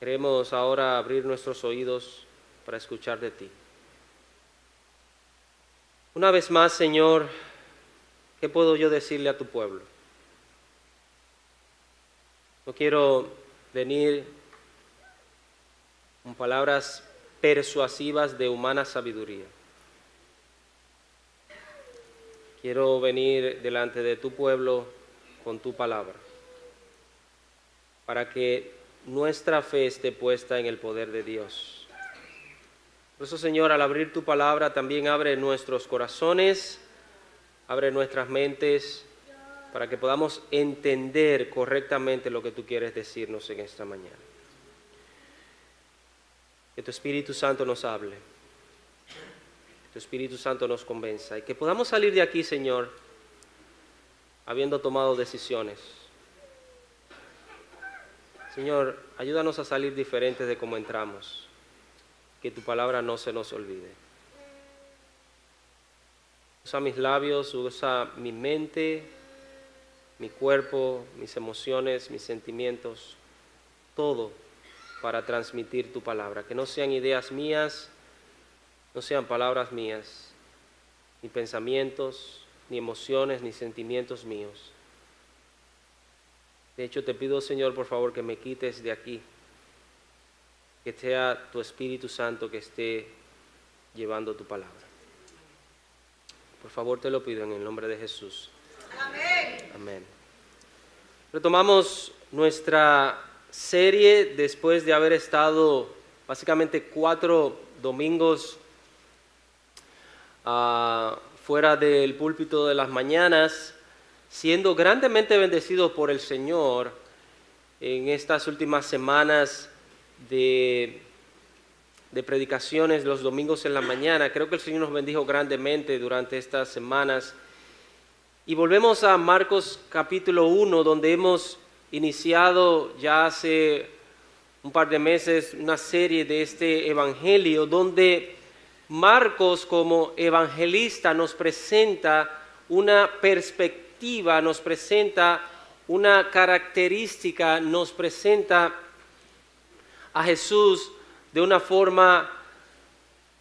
Queremos ahora abrir nuestros oídos para escuchar de ti. Una vez más, Señor, ¿qué puedo yo decirle a tu pueblo? No quiero venir con palabras persuasivas de humana sabiduría. Quiero venir delante de tu pueblo con tu palabra, para que nuestra fe esté puesta en el poder de Dios. Por eso, Señor, al abrir tu palabra, también abre nuestros corazones, abre nuestras mentes, para que podamos entender correctamente lo que tú quieres decirnos en esta mañana. Que tu Espíritu Santo nos hable, que tu Espíritu Santo nos convenza, y que podamos salir de aquí, Señor, habiendo tomado decisiones. Señor, ayúdanos a salir diferentes de cómo entramos, que tu palabra no se nos olvide. Usa mis labios, usa mi mente, mi cuerpo, mis emociones, mis sentimientos, todo para transmitir tu palabra. Que no sean ideas mías, no sean palabras mías, ni pensamientos, ni emociones, ni sentimientos míos. De hecho, te pido, Señor, por favor, que me quites de aquí, que sea tu Espíritu Santo que esté llevando tu palabra. Por favor, te lo pido en el nombre de Jesús. Amén. Amén. Retomamos nuestra serie después de haber estado básicamente 4 domingos fuera del púlpito de las mañanas, siendo grandemente bendecidos por el Señor en estas últimas semanas de predicaciones los domingos en la mañana. Creo que el Señor nos bendijo grandemente durante estas semanas. Y volvemos a Marcos capítulo 1, donde hemos iniciado ya hace un par de meses una serie de este evangelio, donde Marcos como evangelista nos presenta una perspectiva, nos presenta una característica, nos presenta a Jesús de una forma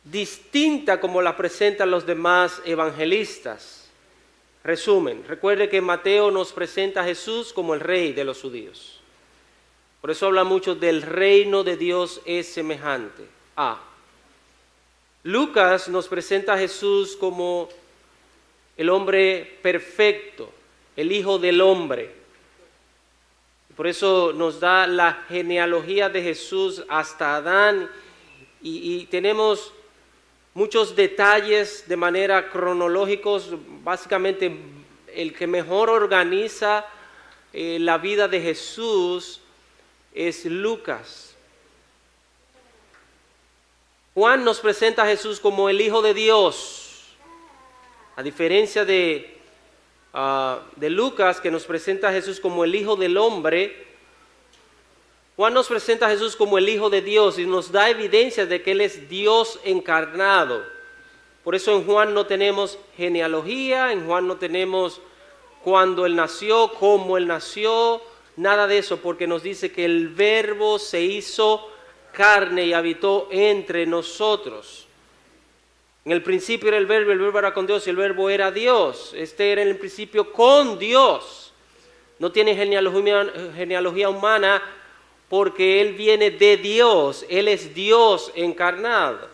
distinta como la presentan los demás evangelistas. Resumen, recuerde que Mateo nos presenta a Jesús como el rey de los judíos. Por eso habla mucho del reino de Dios es semejante a. Lucas nos presenta a Jesús como el hombre perfecto, el Hijo del Hombre. Por eso nos da la genealogía de Jesús hasta Adán y tenemos muchos detalles de manera cronológicos. Básicamente el que mejor organiza la vida de Jesús es Lucas. Juan nos presenta a Jesús como el Hijo de Dios, a diferencia de Lucas, que nos presenta a Jesús como el Hijo del Hombre. Juan nos presenta a Jesús como el Hijo de Dios y nos da evidencia de que Él es Dios encarnado. Por eso en Juan no tenemos genealogía, en Juan no tenemos cuándo Él nació, cómo Él nació, nada de eso, porque nos dice que el Verbo se hizo carne y habitó entre nosotros. En el principio era el Verbo era con Dios y el Verbo era Dios. Era en el principio con Dios. No tiene genealogía humana porque Él viene de Dios. Él es Dios encarnado.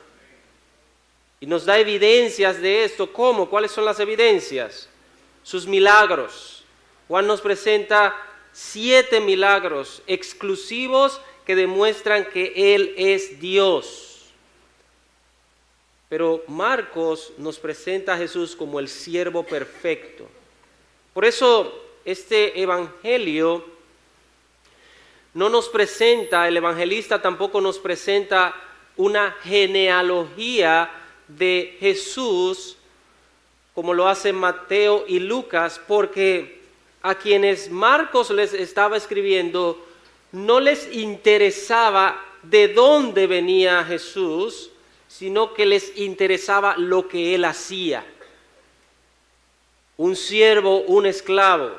Y nos da evidencias de esto. ¿Cómo? ¿Cuáles son las evidencias? Sus milagros. Juan nos presenta 7 milagros exclusivos que demuestran que Él es Dios. Pero Marcos nos presenta a Jesús como el siervo perfecto. Por eso este evangelio no nos presenta, el evangelista tampoco nos presenta una genealogía de Jesús como lo hacen Mateo y Lucas, porque a quienes Marcos les estaba escribiendo no les interesaba de dónde venía Jesús, sino que les interesaba lo que Él hacía. Un siervo, un esclavo.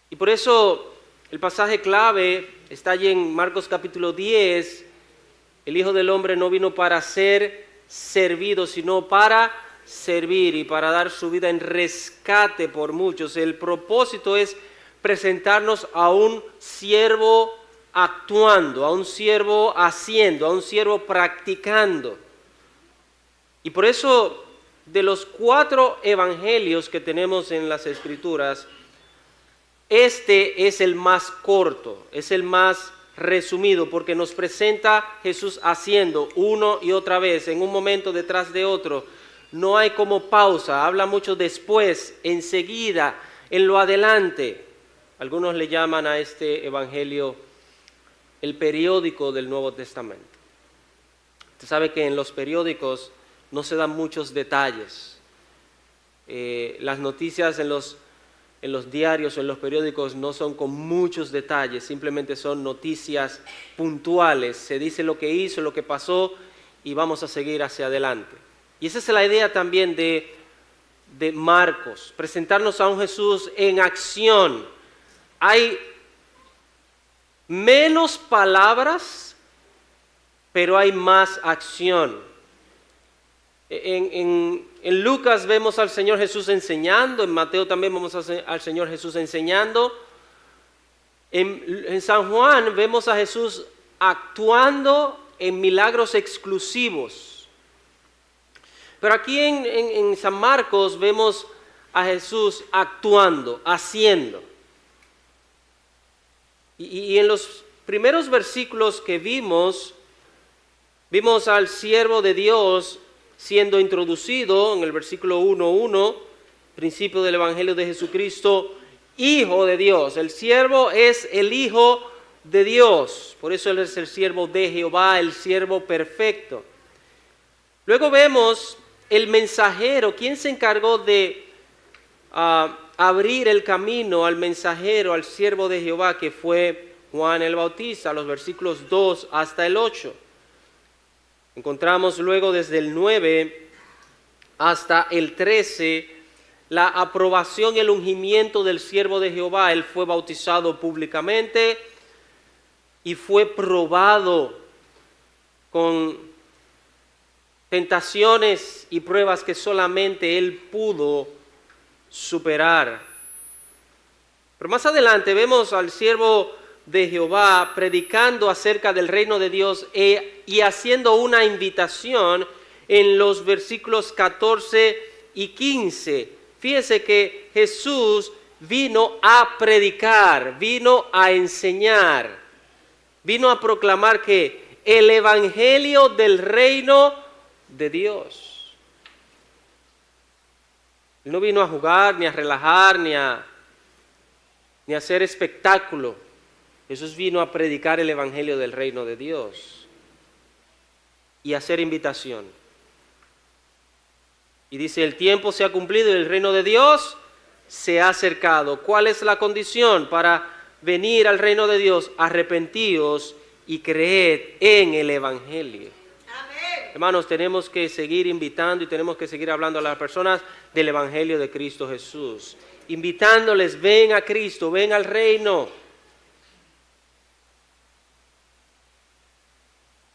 Y por eso El pasaje clave está allí en Marcos capítulo 10. El Hijo del Hombre no vino para ser servido, sino para servir y para dar su vida en rescate por muchos. El propósito es presentarnos a un siervo actuando, a un siervo haciendo, a un siervo practicando. Y por eso, de los 4 evangelios que tenemos en las Escrituras, este es el más corto, es el más resumido, porque nos presenta Jesús haciendo uno y otra vez, en un momento detrás de otro. No hay como pausa, habla mucho después, enseguida, en lo adelante. Algunos le llaman a este evangelio el periódico del Nuevo Testamento. Usted sabe que en los periódicos no se dan muchos detalles. Las noticias en los diarios o en los periódicos no son con muchos detalles, simplemente son noticias puntuales. Se dice lo que hizo, lo que pasó y vamos a seguir hacia adelante. Y esa es la idea también de Marcos, presentarnos a un Jesús en acción. Hay menos palabras, pero hay más acción. En Lucas vemos al Señor Jesús enseñando, en Mateo también vemos al Señor Jesús enseñando. En San Juan vemos a Jesús actuando en milagros exclusivos. Pero aquí en San Marcos vemos a Jesús actuando, haciendo. Y en los primeros versículos que vimos al siervo de Dios siendo introducido en el versículo 1:1, principio del Evangelio de Jesucristo, Hijo de Dios. El siervo es el Hijo de Dios, por eso Él es el siervo de Jehová, el siervo perfecto. Luego vemos el mensajero. ¿Quién se encargó de abrir el camino al mensajero, al siervo de Jehová, que fue Juan el Bautista? Los versículos 2 hasta el 8. Encontramos luego desde el 9 hasta el 13 la aprobación y el ungimiento del siervo de Jehová. Él fue bautizado públicamente y fue probado con tentaciones y pruebas que solamente él pudo superar. Pero más adelante vemos al siervo de Jehová predicando acerca del reino de Dios y haciendo una invitación en los versículos 14 y 15. Fíjese que Jesús vino a predicar, vino a enseñar, vino a proclamar que el evangelio del reino de Dios. Él no vino a jugar, ni a relajar, ni a hacer espectáculo. Jesús vino a predicar el evangelio del reino de Dios y a hacer invitación. Y dice, el tiempo se ha cumplido y el reino de Dios se ha acercado. ¿Cuál es la condición para venir al reino de Dios? Arrepentíos y creed en el evangelio. Amén. Hermanos, tenemos que seguir invitando y tenemos que seguir hablando a las personas del evangelio de Cristo Jesús. Invitándoles, ven a Cristo, ven al reino.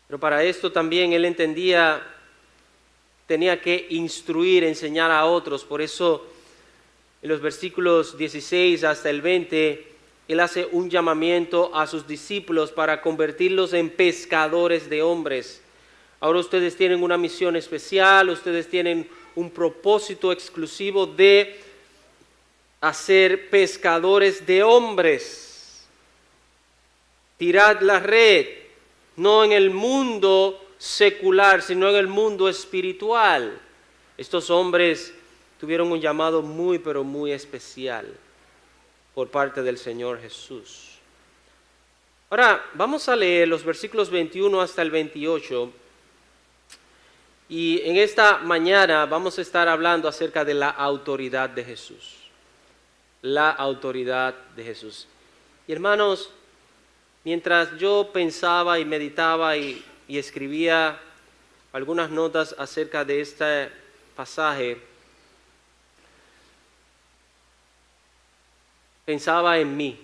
Pero para esto también él entendía, tenía que instruir, enseñar a otros. Por eso en los versículos 16 hasta el 20, él hace un llamamiento a sus discípulos para convertirlos en pescadores de hombres. Ahora ustedes tienen una misión especial, ustedes tienen un propósito exclusivo de hacer pescadores de hombres. Tirad la red. No en el mundo secular, sino en el mundo espiritual. Estos hombres tuvieron un llamado muy, pero muy especial por parte del Señor Jesús. Ahora, vamos a leer los versículos 21 hasta el 28. Y en esta mañana vamos a estar hablando acerca de la autoridad de Jesús. La autoridad de Jesús. Y hermanos, mientras yo pensaba y meditaba y escribía algunas notas acerca de este pasaje, pensaba en mí.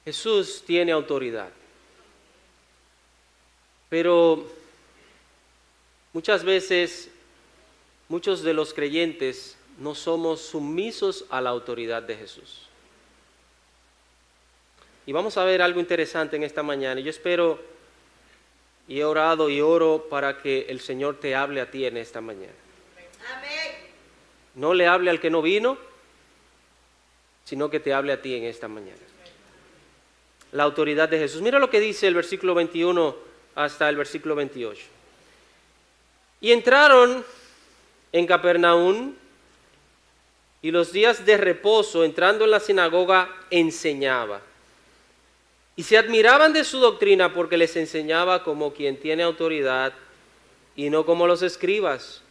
Jesús tiene autoridad. Pero muchas veces, muchos de los creyentes no somos sumisos a la autoridad de Jesús. Y vamos a ver algo interesante en esta mañana. Yo espero y he orado y oro para que el Señor te hable a ti en esta mañana. Amén. No le hable al que no vino, sino que te hable a ti en esta mañana. La autoridad de Jesús. Mira lo que dice el versículo 21 hasta el versículo 28. Y entraron en Capernaum, y los días de reposo, entrando en la sinagoga, enseñaba. Y se admiraban de su doctrina, porque les enseñaba como quien tiene autoridad y no como los escribas.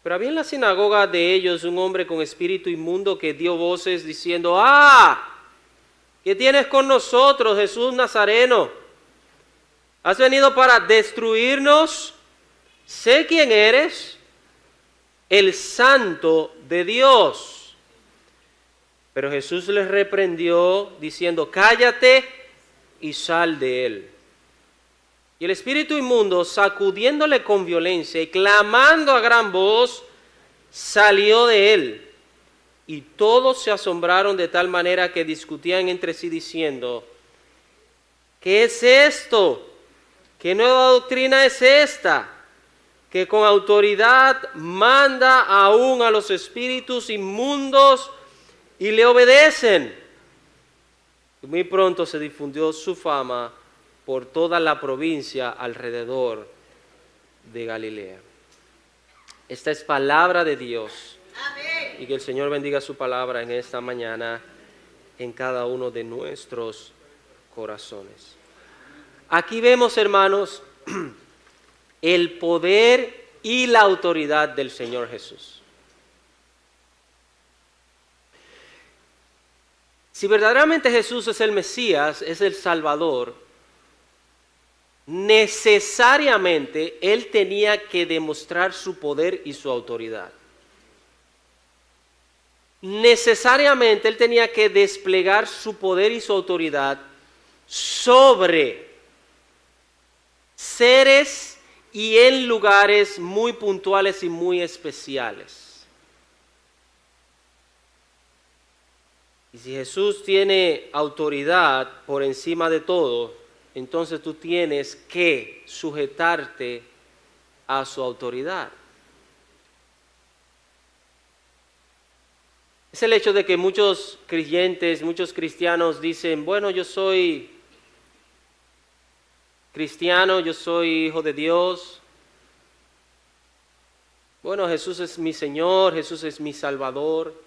Pero había en la sinagoga de ellos un hombre con espíritu inmundo que dio voces diciendo: ¡Ah! ¿Qué tienes con nosotros, Jesús Nazareno? ¿Has venido para destruirnos? Sé quién eres, el Santo de Dios. Pero Jesús les reprendió diciendo: cállate y sal de él. Y el espíritu inmundo, sacudiéndole con violencia y clamando a gran voz, salió de él. Y todos se asombraron de tal manera que discutían entre sí diciendo: ¿qué es esto? ¿Qué nueva doctrina es esta? Que con autoridad manda aún a los espíritus inmundos y le obedecen. Y muy pronto se difundió su fama por toda la provincia alrededor de Galilea. Esta es palabra de Dios. Amén. Y que el Señor bendiga su palabra en esta mañana en cada uno de nuestros corazones. Aquí vemos, hermanos, el poder y la autoridad del Señor Jesús. Si verdaderamente Jesús es el Mesías, es el Salvador, necesariamente Él tenía que demostrar su poder y su autoridad. Necesariamente Él tenía que desplegar su poder y su autoridad sobre seres y en lugares muy puntuales y muy especiales. Y si Jesús tiene autoridad por encima de todo, entonces tú tienes que sujetarte a su autoridad. Es el hecho de que muchos creyentes, muchos cristianos dicen: bueno, yo soy cristiano, yo soy hijo de Dios. Bueno, Jesús es mi Señor, Jesús es mi Salvador.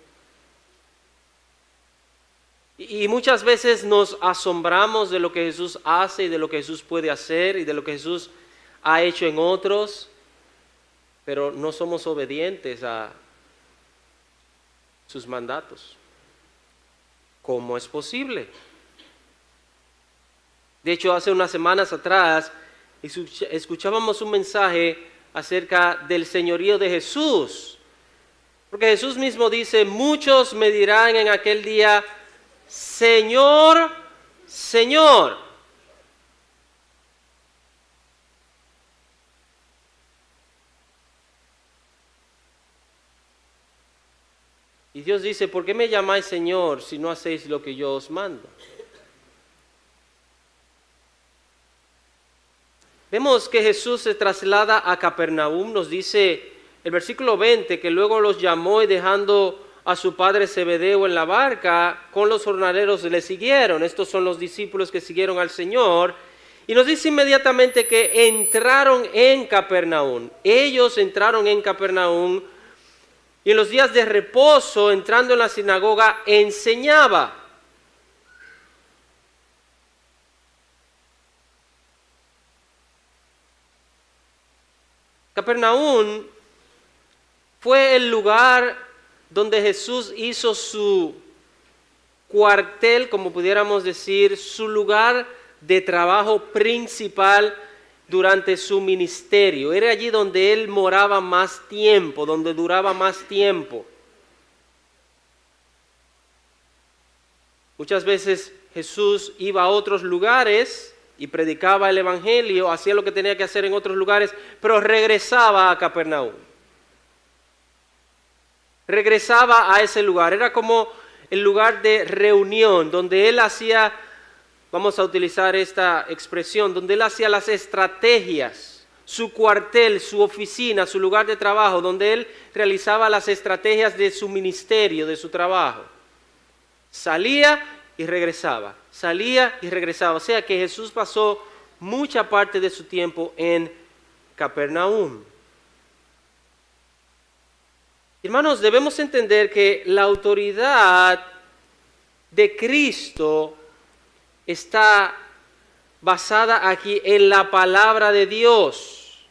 Y muchas veces nos asombramos de lo que Jesús hace y de lo que Jesús puede hacer y de lo que Jesús ha hecho en otros, pero no somos obedientes a sus mandatos. ¿Cómo es posible? De hecho, hace unas semanas atrás escuchábamos un mensaje acerca del señorío de Jesús. Porque Jesús mismo dice: muchos me dirán en aquel día: Señor, Señor. Y Dios dice: ¿por qué me llamáis Señor si no hacéis lo que yo os mando? Vemos que Jesús se traslada a Capernaum. Nos dice el versículo 20 que luego los llamó y dejando a su padre Zebedeo en la barca, con los jornaleros le siguieron. Estos son los discípulos que siguieron al Señor. Y nos dice inmediatamente que entraron en Capernaum. Ellos entraron en Capernaum y en los días de reposo, entrando en la sinagoga, enseñaba. Capernaum fue el lugar donde Jesús hizo su cuartel, como pudiéramos decir, su lugar de trabajo principal durante su ministerio. Era allí donde él moraba más tiempo, donde duraba más tiempo. Muchas veces Jesús iba a otros lugares y predicaba el evangelio, hacía lo que tenía que hacer en otros lugares, pero regresaba a Capernaum. Regresaba a ese lugar, era como el lugar de reunión, donde él hacía, vamos a utilizar esta expresión, donde él hacía las estrategias, su cuartel, su oficina, su lugar de trabajo, donde él realizaba las estrategias de su ministerio, de su trabajo. Salía y regresaba, salía y regresaba. O sea que Jesús pasó mucha parte de su tiempo en Capernaum. Hermanos, debemos entender que la autoridad de Cristo está basada aquí en la palabra de Dios.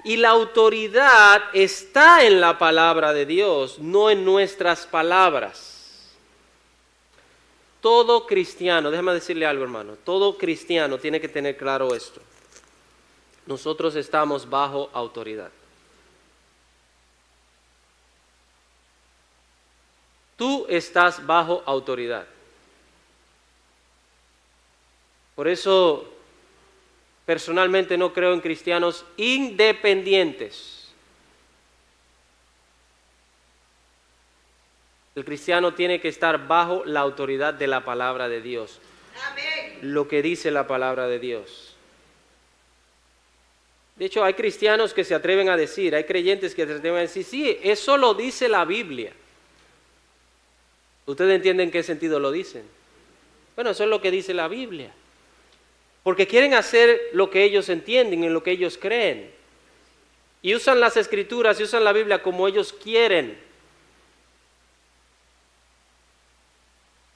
Y la autoridad está en la palabra de Dios, no en nuestras palabras. Todo cristiano, déjame decirle algo, hermano, todo cristiano tiene que tener claro esto. Nosotros estamos bajo autoridad. Tú estás bajo autoridad. Por eso, personalmente no creo en cristianos independientes. El cristiano tiene que estar bajo la autoridad de la palabra de Dios. Amén. Lo que dice la palabra de Dios. De hecho, hay cristianos que se atreven a decir, hay creyentes que se atreven a decir, sí, eso lo dice la Biblia. ¿Ustedes entienden en qué sentido lo dicen? Bueno, eso es lo que dice la Biblia. Porque quieren hacer lo que ellos entienden, en lo que ellos creen. Y usan las Escrituras y usan la Biblia como ellos quieren.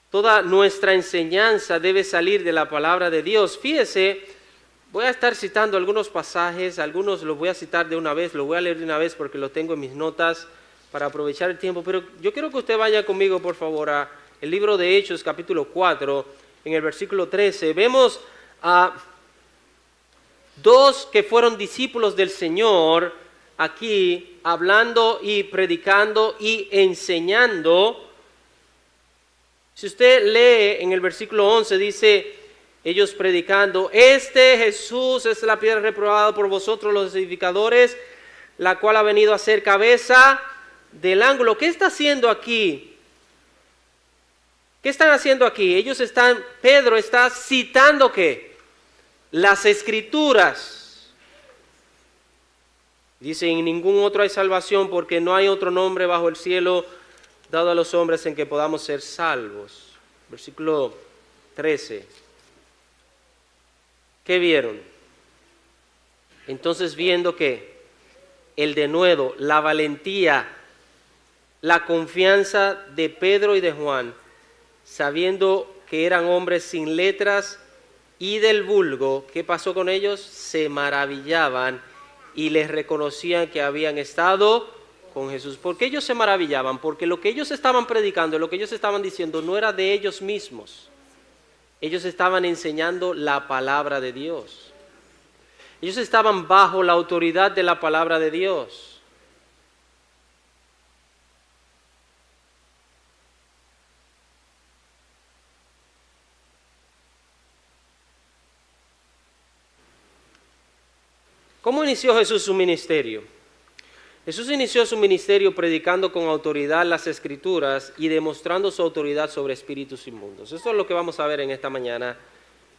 Toda nuestra enseñanza debe salir de la palabra de Dios. Fíjese, voy a estar citando algunos pasajes, algunos los voy a citar de una vez, los voy a leer de una vez porque los tengo en mis notas para aprovechar el tiempo, pero yo quiero que usted vaya conmigo, por favor, a el libro de Hechos, capítulo 4, en el versículo 13. Vemos a dos que fueron discípulos del Señor aquí, hablando y predicando y enseñando. Si usted lee en el versículo 11, dice, ellos predicando, este Jesús es la piedra reprobada por vosotros los edificadores, la cual ha venido a ser cabeza del ángulo. ¿Qué está haciendo aquí? ¿Qué están haciendo aquí? Pedro está citando ¿qué? Las Escrituras. Dice, en ningún otro hay salvación porque no hay otro nombre bajo el cielo dado a los hombres en que podamos ser salvos. Versículo 13. ¿Qué vieron? Entonces viendo que el denuedo, la valentía, la confianza de Pedro y de Juan, sabiendo que eran hombres sin letras y del vulgo, ¿qué pasó con ellos? Se maravillaban y les reconocían que habían estado con Jesús. ¿Por qué ellos se maravillaban? Porque lo que ellos estaban predicando, lo que ellos estaban diciendo no era de ellos mismos. Ellos estaban enseñando la palabra de Dios. Ellos estaban bajo la autoridad de la palabra de Dios. ¿Cómo inició Jesús su ministerio? Jesús inició su ministerio predicando con autoridad las Escrituras y demostrando su autoridad sobre espíritus inmundos. Esto es lo que vamos a ver en esta mañana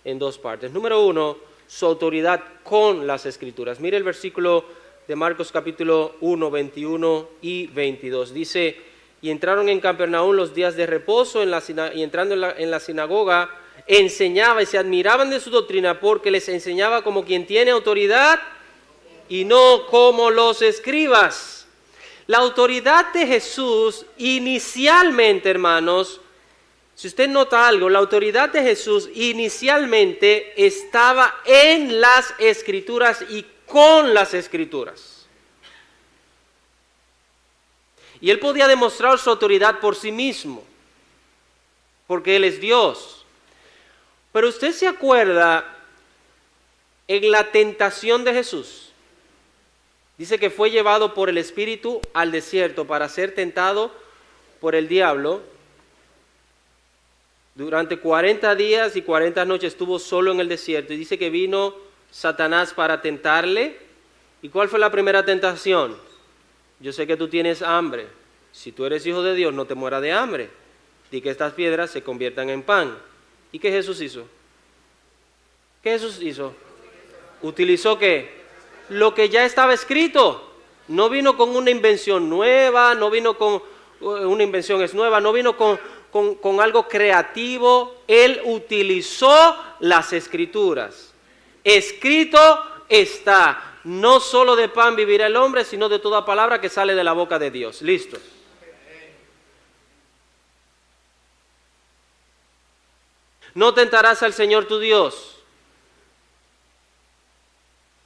en dos partes. Número 1, su autoridad con las Escrituras. Mire el versículo de Marcos capítulo 1, 21 y 22. Dice, y entraron en Capernaum los días de reposo y entrando en la sinagoga, enseñaba y se admiraban de su doctrina porque les enseñaba como quien tiene autoridad y no como los escribas. La autoridad de Jesús inicialmente, hermanos, si usted nota algo, la autoridad de Jesús inicialmente estaba en las Escrituras y con las Escrituras. Y él podía demostrar su autoridad por sí mismo, porque él es Dios. Pero usted se acuerda en la tentación de Jesús. Dice que fue llevado por el Espíritu al desierto para ser tentado por el diablo. Durante 40 días y 40 noches estuvo solo en el desierto y dice que vino Satanás para tentarle. ¿Y cuál fue la primera tentación? Yo sé que tú tienes hambre. Si tú eres hijo de Dios, no te mueras de hambre. Di que estas piedras se conviertan en pan. ¿Y qué Jesús hizo? ¿Qué Jesús hizo? ¿Utilizó qué? Lo que ya estaba escrito. No vino con una invención nueva, no vino con una invención es nueva, no vino con algo creativo. Él utilizó las escrituras. Escrito está, no solo de pan vivirá el hombre, sino de toda palabra que sale de la boca de Dios. Listo. No tentarás al Señor tu Dios.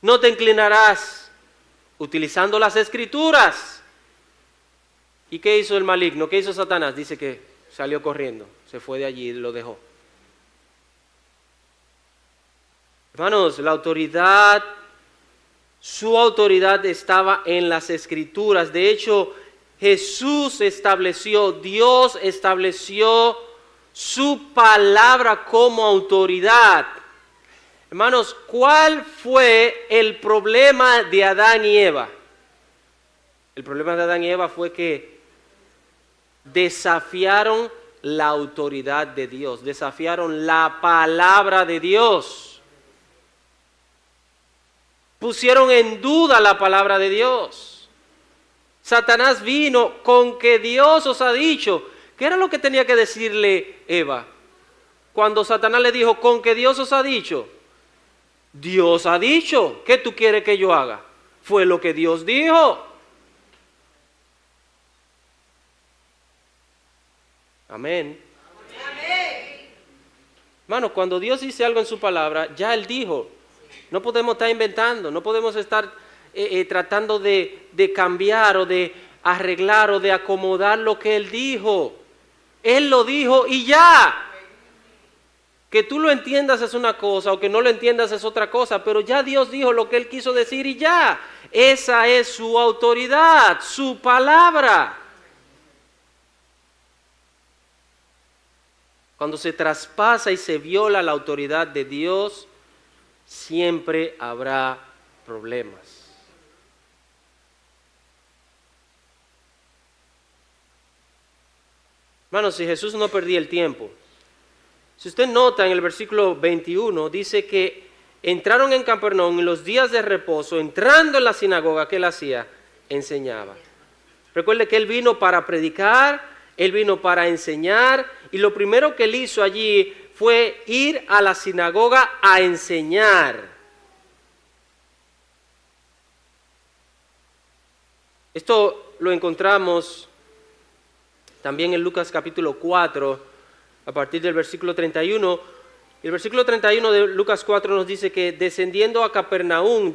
No te inclinarás utilizando las escrituras. ¿Y qué hizo el maligno? ¿Qué hizo Satanás? Dice que salió corriendo, se fue de allí y lo dejó. Hermanos, la autoridad, su autoridad estaba en las escrituras. De hecho, Jesús estableció, Dios estableció su palabra como autoridad. Hermanos, ¿cuál fue el problema de Adán y Eva? El problema de Adán y Eva fue que desafiaron la autoridad de Dios, desafiaron la palabra de Dios. Pusieron en duda la palabra de Dios. Satanás vino con que Dios os ha dicho. ¿Qué era lo que tenía que decirle Eva? Cuando Satanás le dijo, con que Dios os ha dicho. Dios ha dicho, ¿qué tú quieres que yo haga? Fue lo que Dios dijo. Amén. Amén. Hermano, cuando Dios dice algo en su palabra, ya Él dijo. No podemos estar inventando, no podemos estar tratando de cambiar o de arreglar o de acomodar lo que Él dijo. Él lo dijo y ya. Que tú lo entiendas es una cosa o que no lo entiendas es otra cosa, pero ya Dios dijo lo que Él quiso decir y ya. Esa es su autoridad, su palabra. Cuando se traspasa y se viola la autoridad de Dios, siempre habrá problemas. Hermanos, si Jesús no perdía el tiempo, si usted nota en el versículo 21, dice que entraron en Capernaum en los días de reposo, entrando en la sinagoga, ¿qué él hacía? Enseñaba. Recuerde que él vino para predicar, él vino para enseñar, y lo primero que él hizo allí fue ir a la sinagoga a enseñar. Esto lo encontramos también en Lucas capítulo 4, a partir del versículo 31. El versículo 31 de Lucas 4 nos dice que descendió a Capernaum,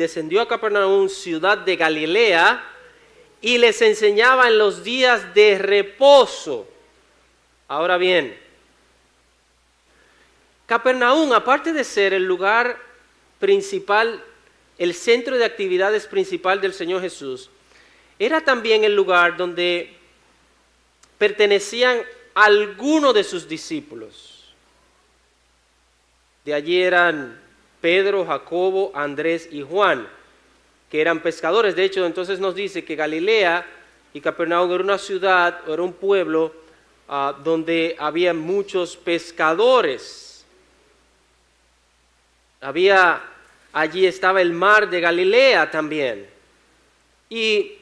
ciudad de Galilea, y les enseñaba en los días de reposo. Ahora bien, Capernaum, aparte de ser el lugar principal, el centro de actividades principal del Señor Jesús, era también el lugar donde pertenecían algunos de sus discípulos. De allí eran Pedro, Jacobo, Andrés y Juan, que eran pescadores. De hecho, entonces nos dice que Galilea y Capernaum era una ciudad, era un pueblo donde había muchos pescadores. Allí estaba el mar de Galilea también. Y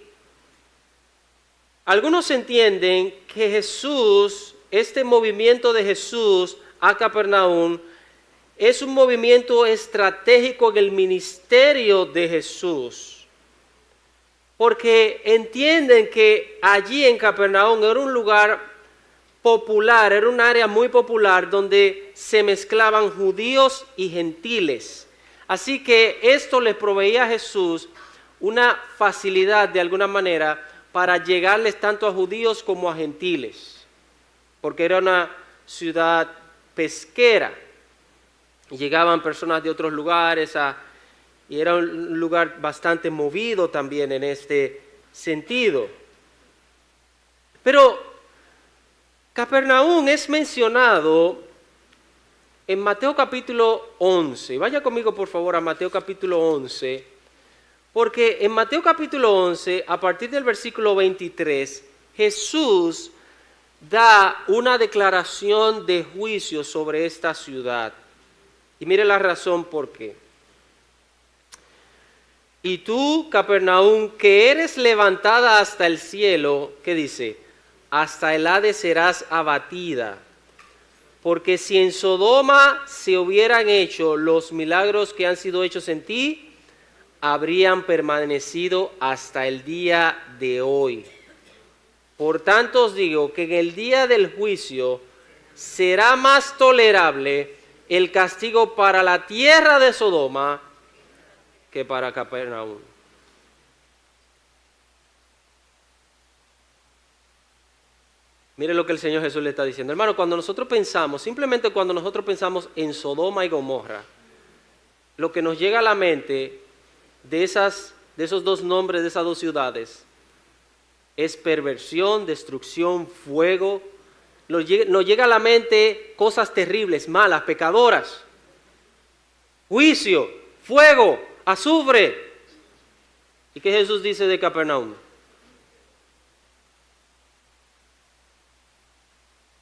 algunos entienden que Jesús, este movimiento de Jesús a Capernaum, es un movimiento estratégico en el ministerio de Jesús, porque entienden que allí en Capernaum era un lugar popular, era un área muy popular donde se mezclaban judíos y gentiles. Así que esto le proveía a Jesús una facilidad de alguna manera para llegarles tanto a judíos como a gentiles, porque era una ciudad pesquera. Llegaban personas de otros lugares y era un lugar bastante movido también en este sentido. Pero Capernaum es mencionado En Mateo capítulo 11, vaya conmigo por favor a Mateo capítulo 11, porque en Mateo capítulo 11, a partir del versículo 23, Jesús da una declaración de juicio sobre esta ciudad. Y mire la razón por qué. Y tú, Capernaum, que eres levantada hasta el cielo, ¿qué dice? Hasta el Hades serás abatida. Porque si en Sodoma se hubieran hecho los milagros que han sido hechos en ti, habrían permanecido hasta el día de hoy. Por tanto os digo que en el día del juicio será más tolerable el castigo para la tierra de Sodoma que para Capernaum. Mire lo que el Señor Jesús le está diciendo. Hermano, cuando nosotros pensamos, simplemente cuando nosotros pensamos en Sodoma y Gomorra, lo que nos llega a la mente de esos dos nombres, de esas dos ciudades, es perversión, destrucción, fuego. Nos llega a la mente cosas terribles, malas, pecadoras. Juicio, fuego, azufre. ¿Y qué Jesús dice de Capernaum?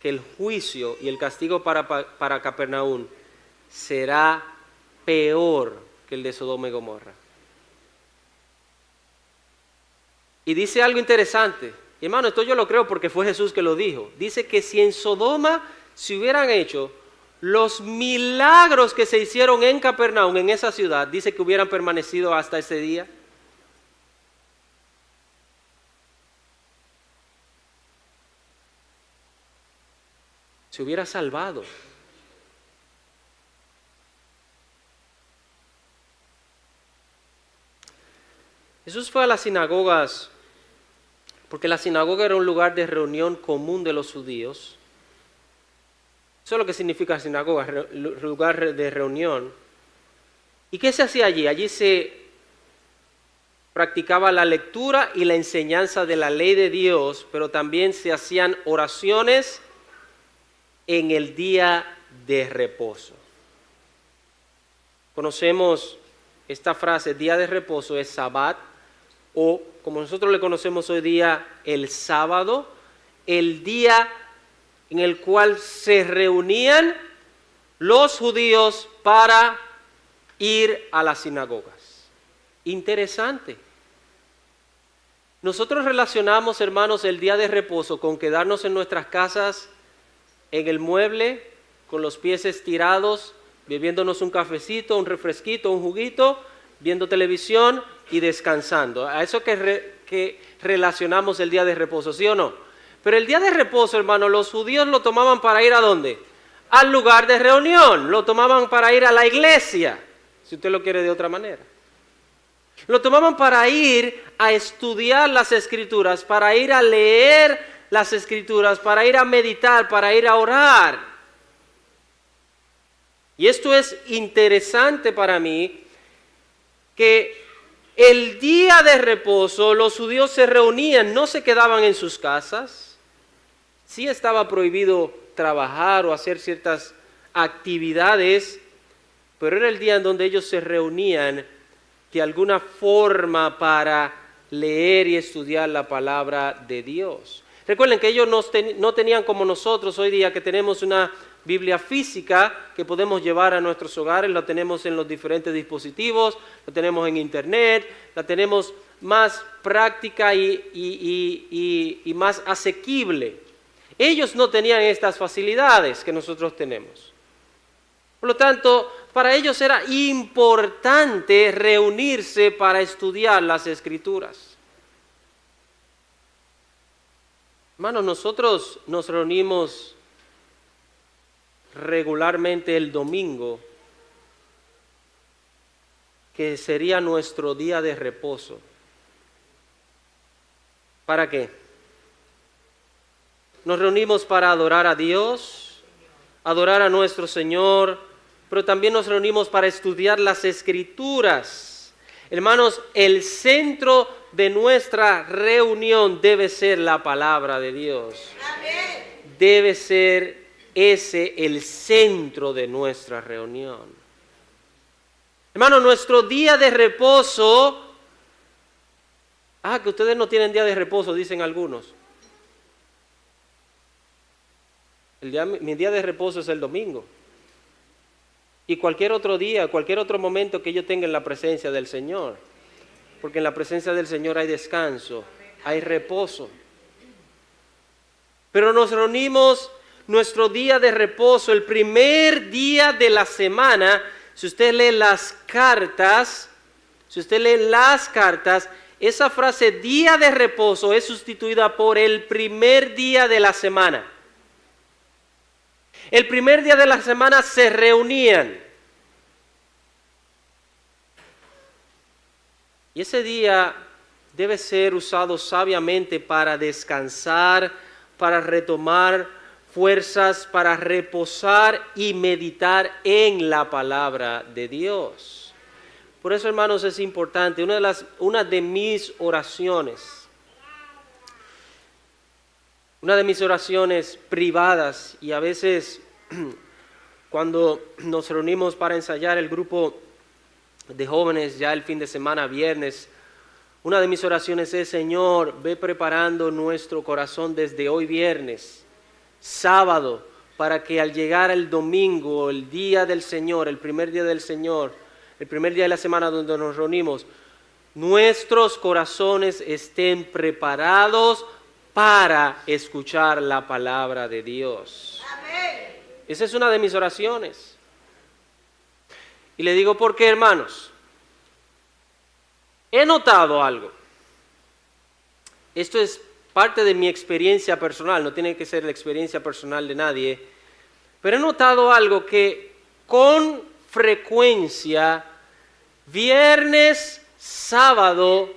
Que el juicio y el castigo para Capernaum será peor que el de Sodoma y Gomorra. Y dice algo interesante. Y hermano, esto yo lo creo porque fue Jesús que lo dijo. Dice que si en Sodoma se hubieran hecho los milagros que se hicieron en Capernaum, en esa ciudad, dice que hubieran permanecido hasta ese día. Se hubiera salvado. Jesús fue a las sinagogas porque la sinagoga era un lugar de reunión común de los judíos. Eso es lo que significa sinagoga, lugar de reunión. ¿Y qué se hacía allí? Allí se practicaba la lectura y la enseñanza de la ley de Dios, pero también se hacían oraciones en el día de reposo. Conocemos esta frase, día de reposo es Sabbat, o como nosotros le conocemos hoy día, el sábado, el día en el cual se reunían los judíos para ir a las sinagogas. Interesante. Nosotros relacionamos, hermanos, el día de reposo con quedarnos en nuestras casas, en el mueble, con los pies estirados, bebiéndonos un cafecito, un refresquito, un juguito, viendo televisión y descansando. A eso que relacionamos el día de reposo, ¿sí o no? Pero el día de reposo, hermano, los judíos lo tomaban para ir ¿a dónde? Al lugar de reunión, lo tomaban para ir a la iglesia, si usted lo quiere de otra manera. Lo tomaban para ir a estudiar las Escrituras, para ir a leer las Escrituras, para ir a meditar, para ir a orar. Y esto es interesante para mí, que el día de reposo los judíos se reunían, no se quedaban en sus casas. Sí estaba prohibido trabajar o hacer ciertas actividades, pero era el día en donde ellos se reunían de alguna forma para leer y estudiar la palabra de Dios. Recuerden que ellos no tenían como nosotros hoy día, que tenemos una Biblia física que podemos llevar a nuestros hogares, la tenemos en los diferentes dispositivos, la tenemos en internet, la tenemos más práctica y más asequible. Ellos no tenían estas facilidades que nosotros tenemos. Por lo tanto, para ellos era importante reunirse para estudiar las Escrituras. Hermanos, nosotros nos reunimos regularmente el domingo, que sería nuestro día de reposo. ¿Para qué? Nos reunimos para adorar a Dios, adorar a nuestro Señor, pero también nos reunimos para estudiar las Escrituras. Hermanos, el centro de nuestra reunión debe ser la palabra de Dios. Amén. Debe ser ese el centro de nuestra reunión. Hermano, nuestro día de reposo, que ustedes no tienen día de reposo, dicen algunos. Mi día de reposo es el domingo. Y cualquier otro día, cualquier otro momento que yo tenga en la presencia del Señor. Porque en la presencia del Señor hay descanso, hay reposo. Pero nos reunimos nuestro día de reposo, el primer día de la semana. Si usted lee las cartas, esa frase día de reposo es sustituida por el primer día de la semana. El primer día de la semana se reunían. Y ese día debe ser usado sabiamente para descansar, para retomar fuerzas, para reposar y meditar en la palabra de Dios. Por eso, hermanos, es importante, una de mis oraciones privadas, y a veces cuando nos reunimos para ensayar el grupo de jóvenes ya el fin de semana, viernes, una de mis oraciones es: Señor, ve preparando nuestro corazón desde hoy viernes, sábado, para que al llegar el domingo, el día del Señor, el primer día del Señor, el primer día de la semana donde nos reunimos, nuestros corazones estén preparados para escuchar la palabra de Dios. Amén. Esa es una de mis oraciones. Y le digo, ¿por qué, hermanos? He notado algo. Esto es parte de mi experiencia personal, no tiene que ser la experiencia personal de nadie, pero he notado algo, que con frecuencia, viernes, sábado,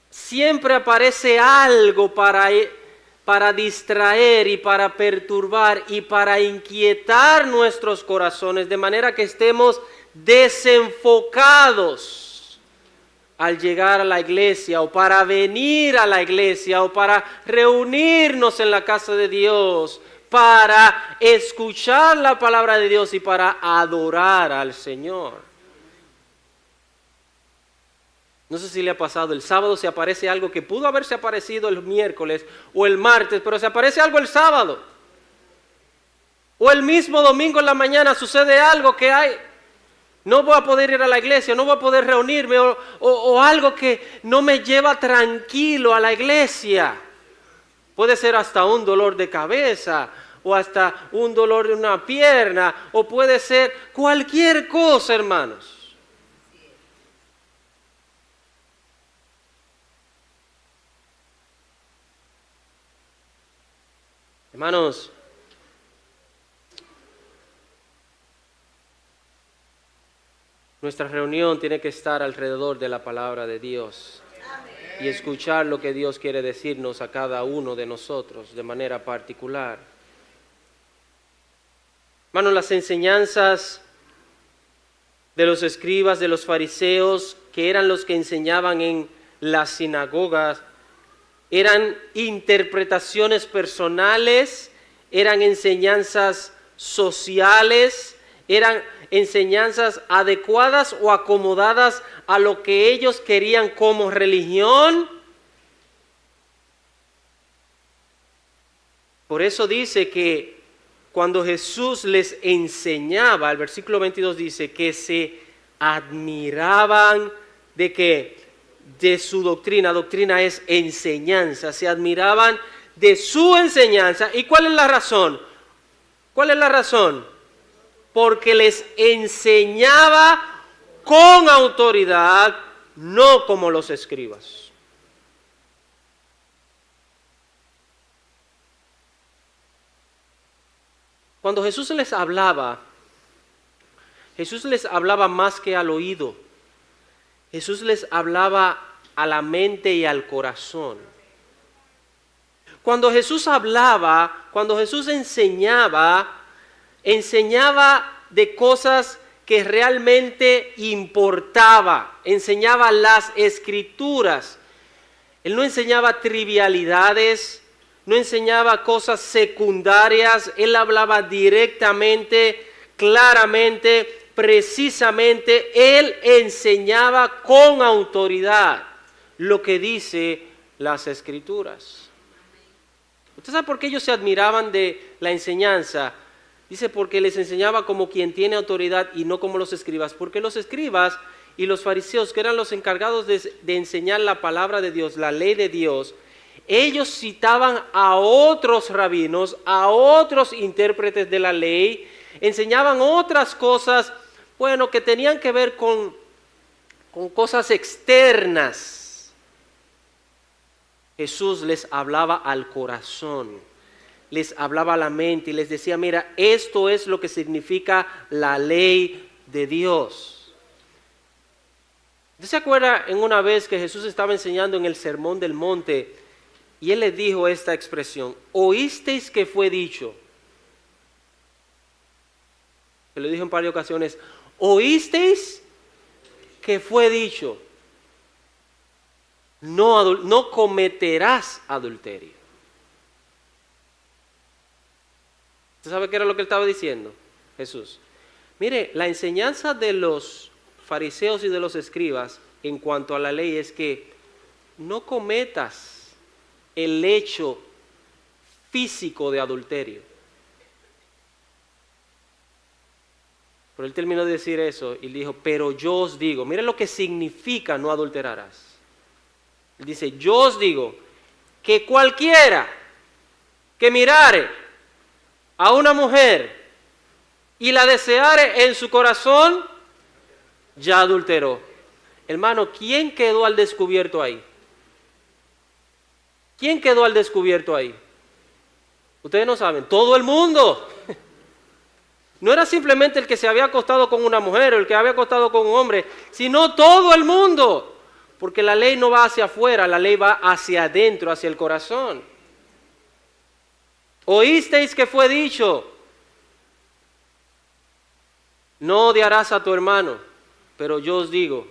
siempre aparece algo para distraer y para perturbar y para inquietar nuestros corazones, de manera que estemos desenfocados al llegar a la iglesia, o para venir a la iglesia, o para reunirnos en la casa de Dios, para escuchar la palabra de Dios y para adorar al Señor. No sé si le ha pasado, el sábado se aparece algo que pudo haberse aparecido el miércoles o el martes, pero se aparece algo el sábado. O el mismo domingo en la mañana sucede algo que no voy a poder ir a la iglesia, no voy a poder reunirme, o algo que no me lleva tranquilo a la iglesia. Puede ser hasta un dolor de cabeza, o hasta un dolor de una pierna, o puede ser cualquier cosa, hermanos. Hermanos, nuestra reunión tiene que estar alrededor de la palabra de Dios. Amén. Y escuchar lo que Dios quiere decirnos a cada uno de nosotros de manera particular. Hermanos, las enseñanzas de los escribas, de los fariseos, que eran los que enseñaban en las sinagogas, eran interpretaciones personales, eran enseñanzas sociales, eran enseñanzas adecuadas o acomodadas a lo que ellos querían como religión. Por eso dice que cuando Jesús les enseñaba, el versículo 22 dice que se admiraban de que de su doctrina. Doctrina es enseñanza. Se admiraban de su enseñanza. ¿Y cuál es la razón? ¿Cuál es la razón? Porque les enseñaba con autoridad, no como los escribas. Cuando Jesús les hablaba más que al oído. Jesús les hablaba a la mente y al corazón. Cuando Jesús hablaba, cuando Jesús enseñaba de cosas que realmente importaba, enseñaba las Escrituras. Él no enseñaba trivialidades, no enseñaba cosas secundarias, él hablaba directamente, claramente, precisamente, él enseñaba con autoridad lo que dice las Escrituras. ¿Usted sabe por qué ellos se admiraban de la enseñanza? Dice, porque les enseñaba como quien tiene autoridad y no como los escribas. Porque los escribas y los fariseos, que eran los encargados de enseñar la palabra de Dios, la ley de Dios, ellos citaban a otros rabinos, a otros intérpretes de la ley, enseñaban otras cosas, bueno, que tenían que ver con cosas externas. Jesús les hablaba al corazón, les hablaba a la mente y les decía, mira, esto es lo que significa la ley de Dios. ¿Usted se acuerda en una vez que Jesús estaba enseñando en el Sermón del Monte y Él les dijo esta expresión, oísteis que fue dicho? Se lo dijo en varias ocasiones, oísteis que fue dicho, no cometerás adulterio. ¿Usted sabe qué era lo que él estaba diciendo? Jesús. Mire, la enseñanza de los fariseos y de los escribas en cuanto a la ley es que no cometas el hecho físico de adulterio. Pero él terminó de decir eso y dijo, pero yo os digo, mire lo que significa no adulterarás. Él dice, yo os digo que cualquiera que mirare a una mujer y la deseare en su corazón, ya adulteró. Hermano, ¿quién quedó al descubierto ahí? ¿Quién quedó al descubierto ahí? Ustedes no saben, todo el mundo. No era simplemente el que se había acostado con una mujer o el que había acostado con un hombre, sino todo el mundo. Porque la ley no va hacia afuera, la ley va hacia adentro, hacia el corazón. Oísteis que fue dicho, no odiarás a tu hermano, pero yo os digo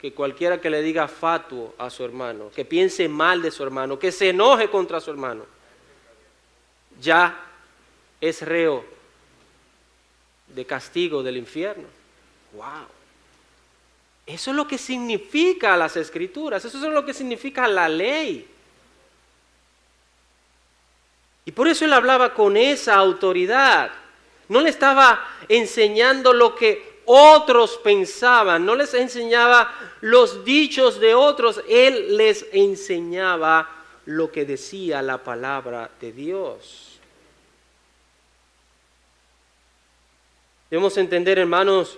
que cualquiera que le diga fatuo a su hermano, que piense mal de su hermano, que se enoje contra su hermano, ya es reo de castigo del infierno. ¡Wow! Eso es lo que significa las Escrituras, eso es lo que significa la ley. Y por eso él hablaba con esa autoridad. No le estaba enseñando lo que otros pensaban, no les enseñaba los dichos de otros, él les enseñaba lo que decía la palabra de Dios. Debemos entender, hermanos,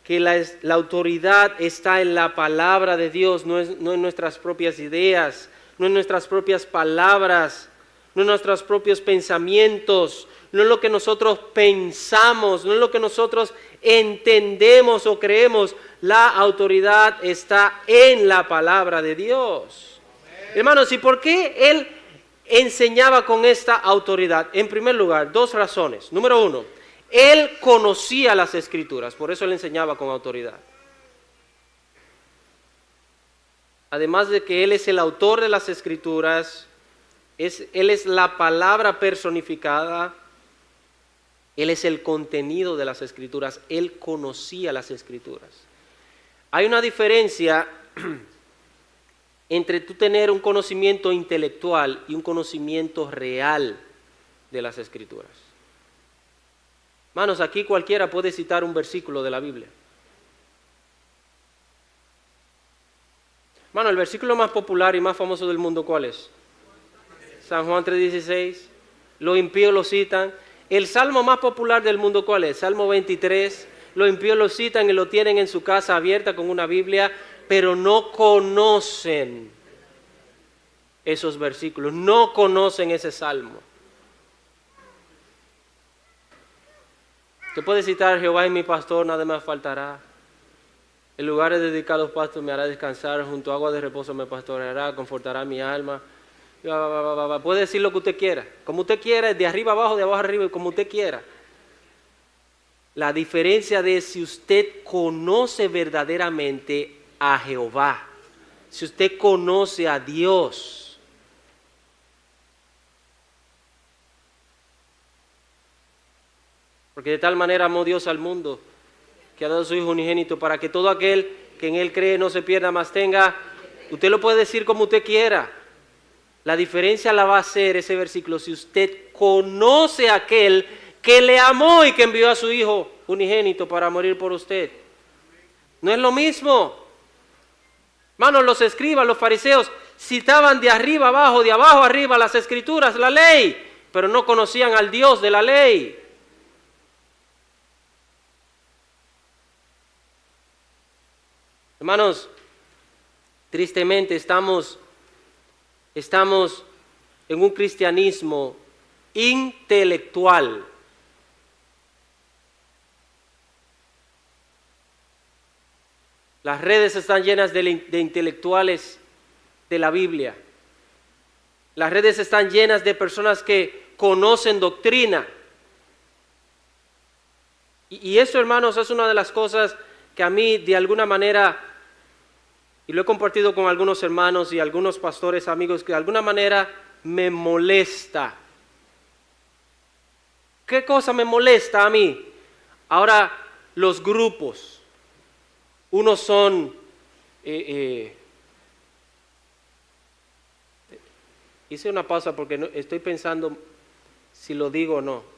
que la autoridad está en la palabra de Dios, no en nuestras propias ideas, no en nuestras propias palabras, no en nuestros propios pensamientos, no en lo que nosotros pensamos, no en lo que nosotros entendemos o creemos. La autoridad está en la palabra de Dios. Hermanos, ¿y por qué él enseñaba con esta autoridad? En primer lugar, dos razones. Número uno, él conocía las Escrituras, por eso él enseñaba con autoridad. Además de que él es el autor de las Escrituras, él es la palabra personificada, él es el contenido de las Escrituras, él conocía las Escrituras. Hay una diferencia entre tú tener un conocimiento intelectual y un conocimiento real de las Escrituras. Hermanos, aquí cualquiera puede citar un versículo de la Biblia. Hermano, el versículo más popular y más famoso del mundo, ¿cuál es? San Juan 3:16. Los impíos lo citan. El salmo más popular del mundo, ¿cuál es? Salmo 23. Los impíos lo citan y lo tienen en su casa abierta con una Biblia, pero no conocen esos versículos, no conocen ese salmo. Usted puede citar, Jehová es mi pastor, nada me faltará. En lugares dedicados pastos me hará descansar, junto a agua de reposo me pastoreará, confortará mi alma. Puede decir lo que usted quiera, como usted quiera, de arriba abajo, de abajo arriba, como usted quiera. La diferencia de si usted conoce verdaderamente a Jehová, si usted conoce a Dios. Porque de tal manera amó Dios al mundo, que ha dado a su Hijo unigénito, para que todo aquel que en Él cree no se pierda, mas tenga. Usted lo puede decir como usted quiera. La diferencia la va a hacer ese versículo si usted conoce a aquel que le amó y que envió a su Hijo unigénito para morir por usted. No es lo mismo. Hermanos, los escribas, los fariseos, citaban de arriba abajo, de abajo arriba las escrituras, la ley, pero no conocían al Dios de la ley. Hermanos, tristemente estamos en un cristianismo intelectual. Las redes están llenas de intelectuales de la Biblia. Las redes están llenas de personas que conocen doctrina. Y eso, hermanos, es una de las cosas que a mí de alguna manera, y lo he compartido con algunos hermanos y algunos pastores amigos, que de alguna manera me molesta. ¿Qué cosa me molesta a mí? Ahora, los grupos. Unos son, hice una pausa porque estoy pensando si lo digo o no.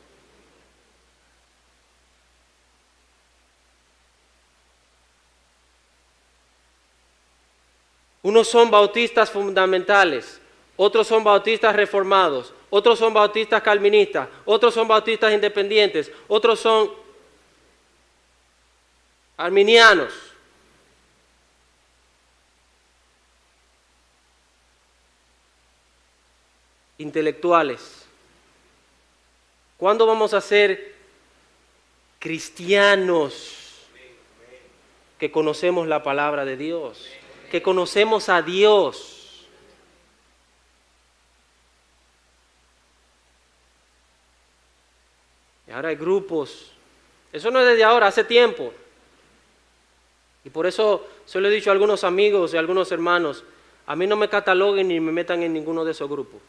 Unos son bautistas fundamentales, otros son bautistas reformados, otros son bautistas calvinistas, otros son bautistas independientes, otros son arminianos. Intelectuales. ¿Cuándo vamos a ser cristianos que conocemos la palabra de Dios? Que conocemos a Dios. Y ahora hay grupos. Eso no es desde ahora, hace tiempo. Y por eso se lo he dicho a algunos amigos y a algunos hermanos, a mí no me cataloguen ni me metan en ninguno de esos grupos.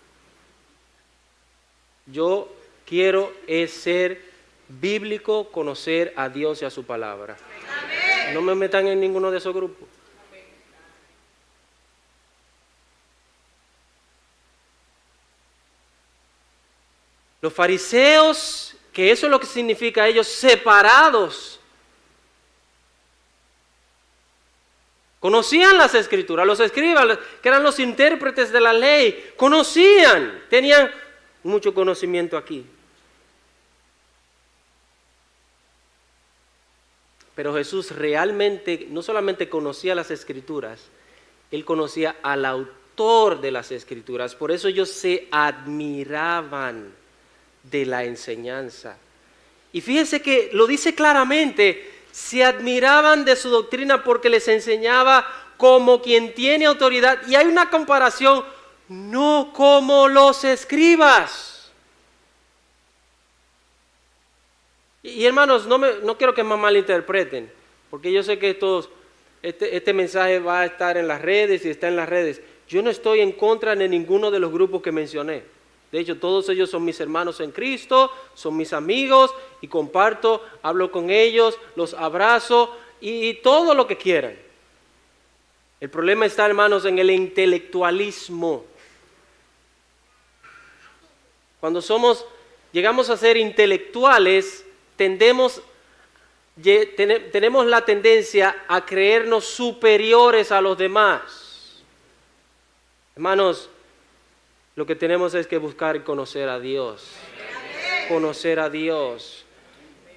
Yo quiero es ser bíblico, conocer a Dios y a su palabra. Amén. No me metan en ninguno de esos grupos. Los fariseos, que eso es lo que significa ellos, separados. Conocían las escrituras, los escribas, que eran los intérpretes de la ley, conocían, tenían mucho conocimiento aquí. Pero Jesús realmente no solamente conocía las escrituras, Él conocía al autor de las escrituras. Por eso ellos se admiraban de la enseñanza. Y fíjense que lo dice claramente, se admiraban de su doctrina porque les enseñaba como quien tiene autoridad. Y hay una comparación, no como los escribas. Y hermanos, no quiero que me malinterpreten, porque yo sé que este mensaje va a estar en las redes y está en las redes. Yo no estoy en contra de ninguno de los grupos que mencioné. De hecho, todos ellos son mis hermanos en Cristo, son mis amigos y comparto, hablo con ellos, los abrazo y todo lo que quieran. El problema está, hermanos, en el intelectualismo. Cuando llegamos a ser intelectuales, tenemos la tendencia a creernos superiores a los demás. Hermanos, lo que tenemos es que buscar y conocer a Dios. Conocer a Dios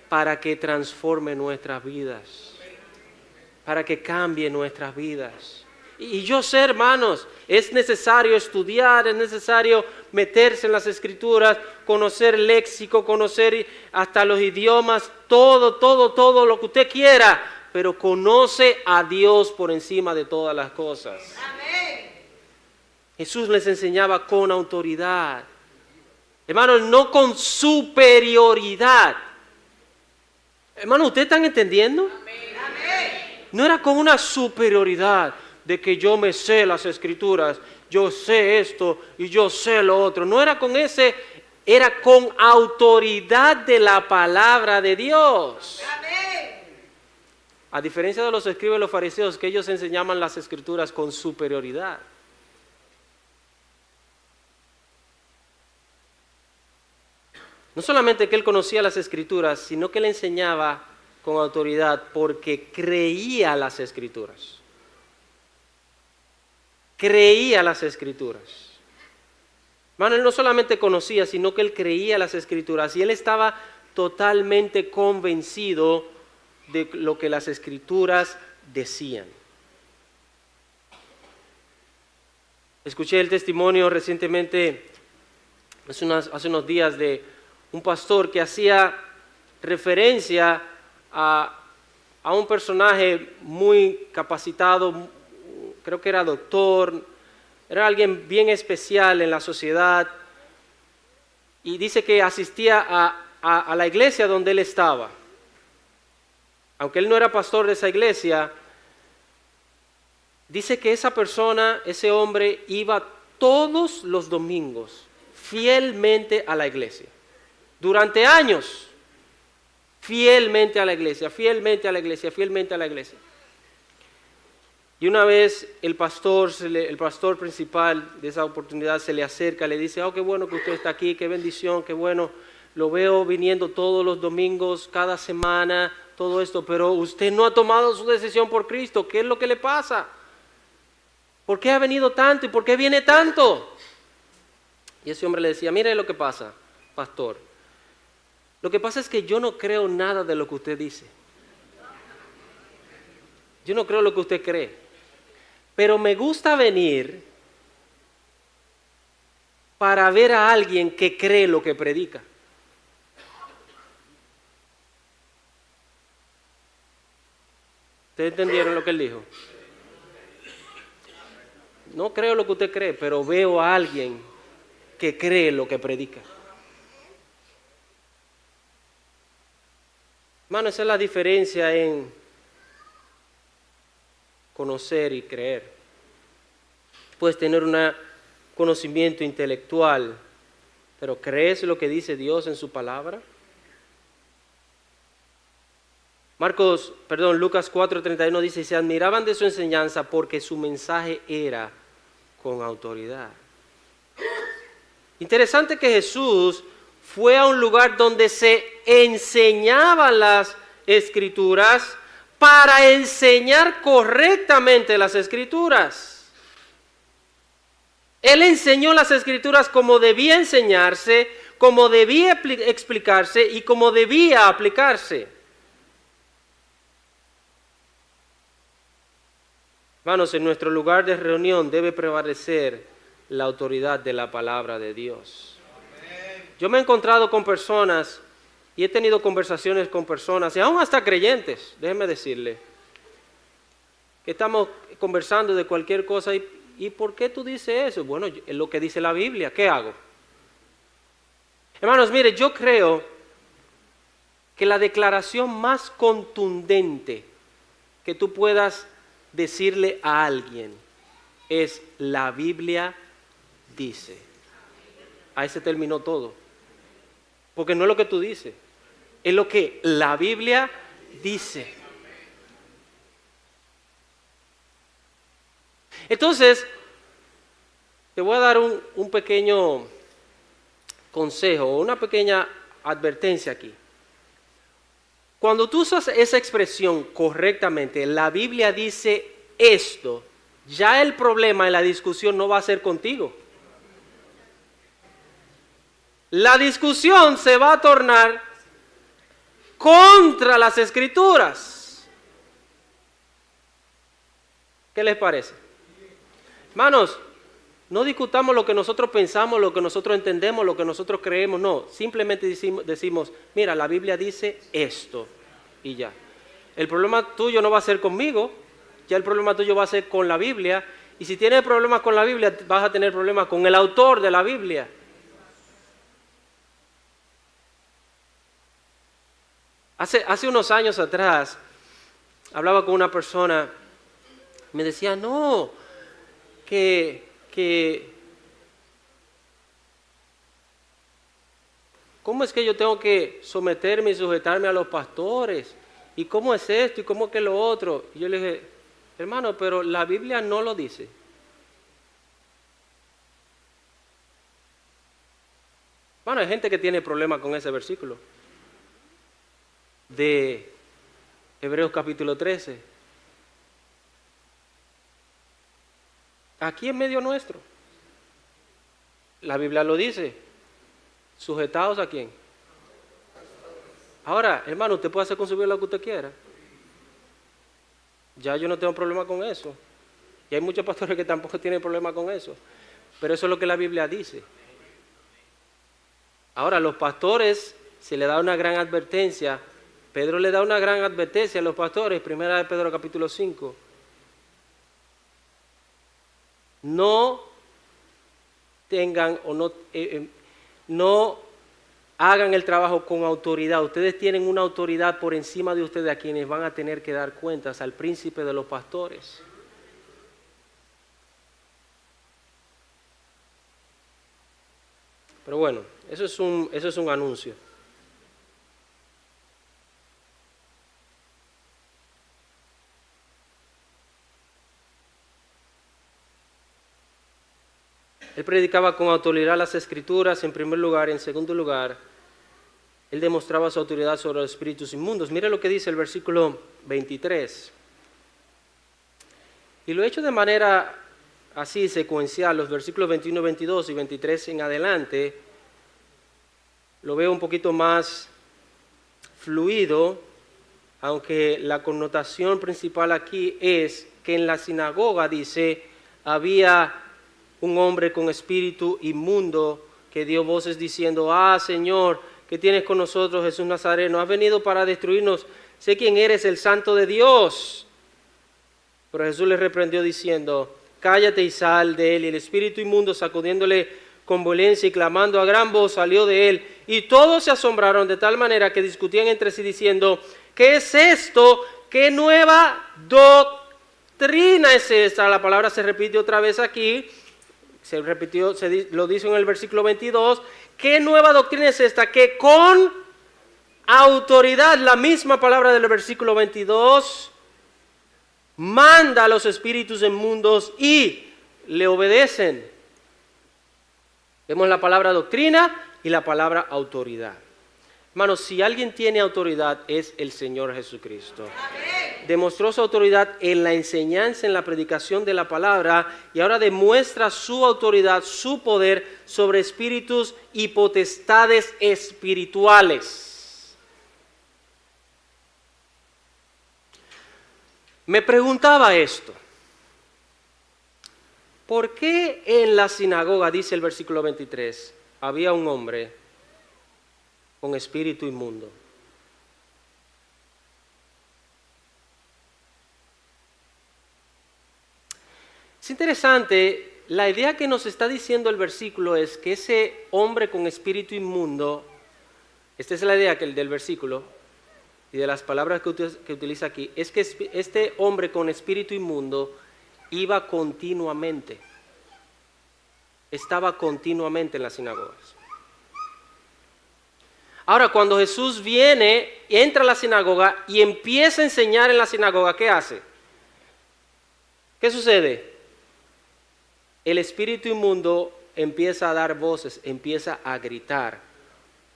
para que transforme nuestras vidas, para que cambie nuestras vidas. Y yo sé, hermanos, es necesario estudiar, es necesario meterse en las escrituras, conocer léxico, conocer hasta los idiomas, todo lo que usted quiera, pero conoce a Dios por encima de todas las cosas. Amén. Jesús les enseñaba con autoridad. Hermanos, no con superioridad. Hermanos, ¿ustedes están entendiendo? Amén. No era con una superioridad de que yo me sé las escrituras, yo sé esto y yo sé lo otro. No era con ese era con autoridad de la palabra de Dios. A diferencia de los escribas y los fariseos, que ellos enseñaban las escrituras con superioridad. No solamente que él conocía las escrituras, sino que él enseñaba con autoridad porque creía las escrituras. Creía las escrituras. Hermano, él no solamente conocía, sino que él creía las escrituras y él estaba totalmente convencido de lo que las escrituras decían. Escuché el testimonio recientemente, hace unos días, de un pastor que hacía referencia a un personaje muy capacitado, creo que era doctor, era alguien bien especial en la sociedad, y dice que asistía a la iglesia donde él estaba. Aunque él no era pastor de esa iglesia, dice que esa persona, ese hombre, iba todos los domingos fielmente a la iglesia. Durante años, fielmente a la iglesia, fielmente a la iglesia, fielmente a la iglesia. Y una vez el pastor principal de esa oportunidad se le acerca, le dice: oh, qué bueno que usted está aquí, qué bendición, qué bueno, lo veo viniendo todos los domingos, cada semana, todo esto, pero usted no ha tomado su decisión por Cristo. ¿Qué es lo que le pasa? ¿Por qué ha venido tanto y por qué viene tanto? Y ese hombre le decía: mire lo que pasa, pastor. Lo que pasa es que yo no creo nada de lo que usted dice. Yo no creo lo que usted cree. Pero me gusta venir para ver a alguien que cree lo que predica. ¿Ustedes entendieron lo que él dijo? No creo lo que usted cree, pero veo a alguien que cree lo que predica. Hermano, esa es la diferencia en conocer y creer. Puedes tener un conocimiento intelectual, pero ¿crees lo que dice Dios en su palabra? Lucas 4:31 dice: y se admiraban de su enseñanza porque su mensaje era con autoridad. Interesante que Jesús fue a un lugar donde se enseñaban las escrituras para enseñar correctamente las escrituras. Él enseñó las escrituras como debía enseñarse, como debía explicarse y como debía aplicarse. Hermanos, en nuestro lugar de reunión debe prevalecer la autoridad de la palabra de Dios. Yo me he encontrado con personas y he tenido conversaciones con personas, y aún hasta creyentes, déjenme decirle, que estamos conversando de cualquier cosa y ¿por qué tú dices eso? Bueno, es lo que dice la Biblia, ¿qué hago? Hermanos, mire, yo creo que la declaración más contundente que tú puedas decirle a alguien es: la Biblia dice. Ahí se terminó todo. Porque no es lo que tú dices, es lo que la Biblia dice. Entonces, te voy a dar un pequeño consejo, una pequeña advertencia aquí. Cuando tú usas esa expresión correctamente, la Biblia dice esto, ya el problema en la discusión no va a ser contigo. La discusión se va a tornar contra las escrituras. ¿Qué les parece? Hermanos, no discutamos lo que nosotros pensamos, lo que nosotros entendemos, lo que nosotros creemos, no. Simplemente decimos, mira, la Biblia dice esto y ya. El problema tuyo no va a ser conmigo, ya el problema tuyo va a ser con la Biblia. Y si tienes problemas con la Biblia, vas a tener problemas con el autor de la Biblia. Hace unos años atrás, hablaba con una persona, me decía, no, que ¿cómo es que yo tengo que someterme y sujetarme a los pastores? ¿Y cómo es esto? ¿Y cómo es que lo otro? Y yo le dije, hermano, pero la Biblia no lo dice. Bueno, hay gente que tiene problemas con ese versículo de Hebreos capítulo 13. Aquí en medio nuestro. La Biblia lo dice. ¿Sujetados a quién? Ahora, hermano, usted puede hacer con su vida lo que usted quiera. Ya yo no tengo problema con eso. Y hay muchos pastores que tampoco tienen problema con eso. Pero eso es lo que la Biblia dice. Ahora, a los pastores se le da una gran advertencia. Pedro le da una gran advertencia a los pastores, primera de Pedro capítulo 5. No tengan o no hagan el trabajo con autoridad. Ustedes tienen una autoridad por encima de ustedes a quienes van a tener que dar cuentas, al príncipe de los pastores. Pero bueno, eso es un anuncio. Él predicaba con autoridad las Escrituras en primer lugar. En segundo lugar, él demostraba su autoridad sobre los espíritus inmundos. Mire lo que dice el versículo 23. Y lo he hecho de manera así secuencial, los versículos 21, 22 y 23 en adelante. Lo veo un poquito más fluido, aunque la connotación principal aquí es que en la sinagoga, dice, había un hombre con espíritu inmundo que dio voces diciendo, Señor, ¿qué tienes con nosotros, Jesús Nazareno? Has venido para destruirnos, sé quién eres, el Santo de Dios. Pero Jesús le reprendió diciendo, cállate y sal de él. Y el espíritu inmundo, sacudiéndole con violencia y clamando a gran voz, salió de él. Y todos se asombraron de tal manera que discutían entre sí diciendo, ¿qué es esto? ¿Qué nueva doctrina es esta? La palabra se repite otra vez aquí. Lo dice en el versículo 22. ¿Qué nueva doctrina es esta? Que con autoridad, la misma palabra del versículo 22, manda a los espíritus inmundos y le obedecen. Vemos la palabra doctrina y la palabra autoridad. Hermanos, si alguien tiene autoridad es el Señor Jesucristo. Amén. Demostró su autoridad en la enseñanza, en la predicación de la palabra, y ahora demuestra su autoridad, su poder sobre espíritus y potestades espirituales. Me preguntaba esto. ¿Por qué en la sinagoga, dice el versículo 23, había un hombre con espíritu inmundo? Es interesante, la idea que nos está diciendo el versículo es que ese hombre con espíritu inmundo, esta es la idea del versículo y de las palabras que utiliza aquí, es que este hombre con espíritu inmundo iba continuamente, estaba continuamente en las sinagogas. Ahora, cuando Jesús viene, entra a la sinagoga y empieza a enseñar en la sinagoga, ¿qué hace? ¿Qué sucede? El espíritu inmundo empieza a dar voces, empieza a gritar.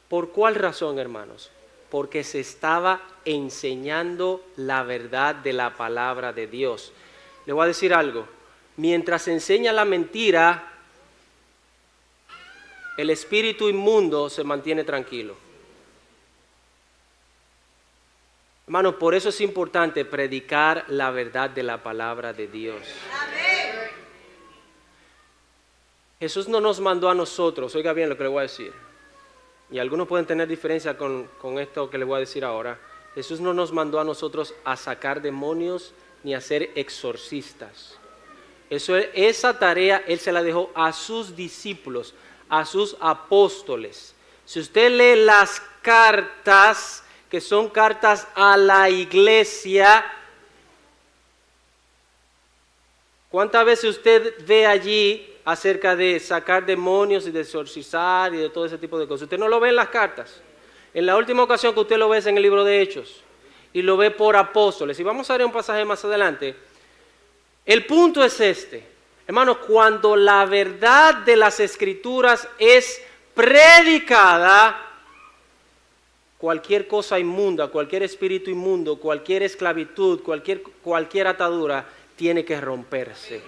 ¿Por cuál razón, hermanos? Porque se estaba enseñando la verdad de la palabra de Dios. Le voy a decir algo. Mientras se enseña la mentira, el espíritu inmundo se mantiene tranquilo. Hermanos, por eso es importante predicar la verdad de la palabra de Dios. Amén. Jesús no nos mandó a nosotros, oiga bien lo que le voy a decir, y algunos pueden tener diferencia con esto que le voy a decir ahora. Jesús no nos mandó a nosotros a sacar demonios ni a ser exorcistas. Esa tarea Él se la dejó a sus discípulos, a sus apóstoles. Si usted lee las cartas, que son cartas a la iglesia, ¿cuántas veces usted ve allí acerca de sacar demonios y de exorcizar y de todo ese tipo de cosas. Usted no lo ve en las cartas. En la última ocasión que usted lo ve es en el libro de Hechos y lo ve por apóstoles. Y vamos a ver un pasaje más adelante. El punto es este, hermanos, cuando la verdad de las Escrituras es predicada, cualquier cosa inmunda, cualquier espíritu inmundo, cualquier esclavitud, cualquier atadura tiene que romperse.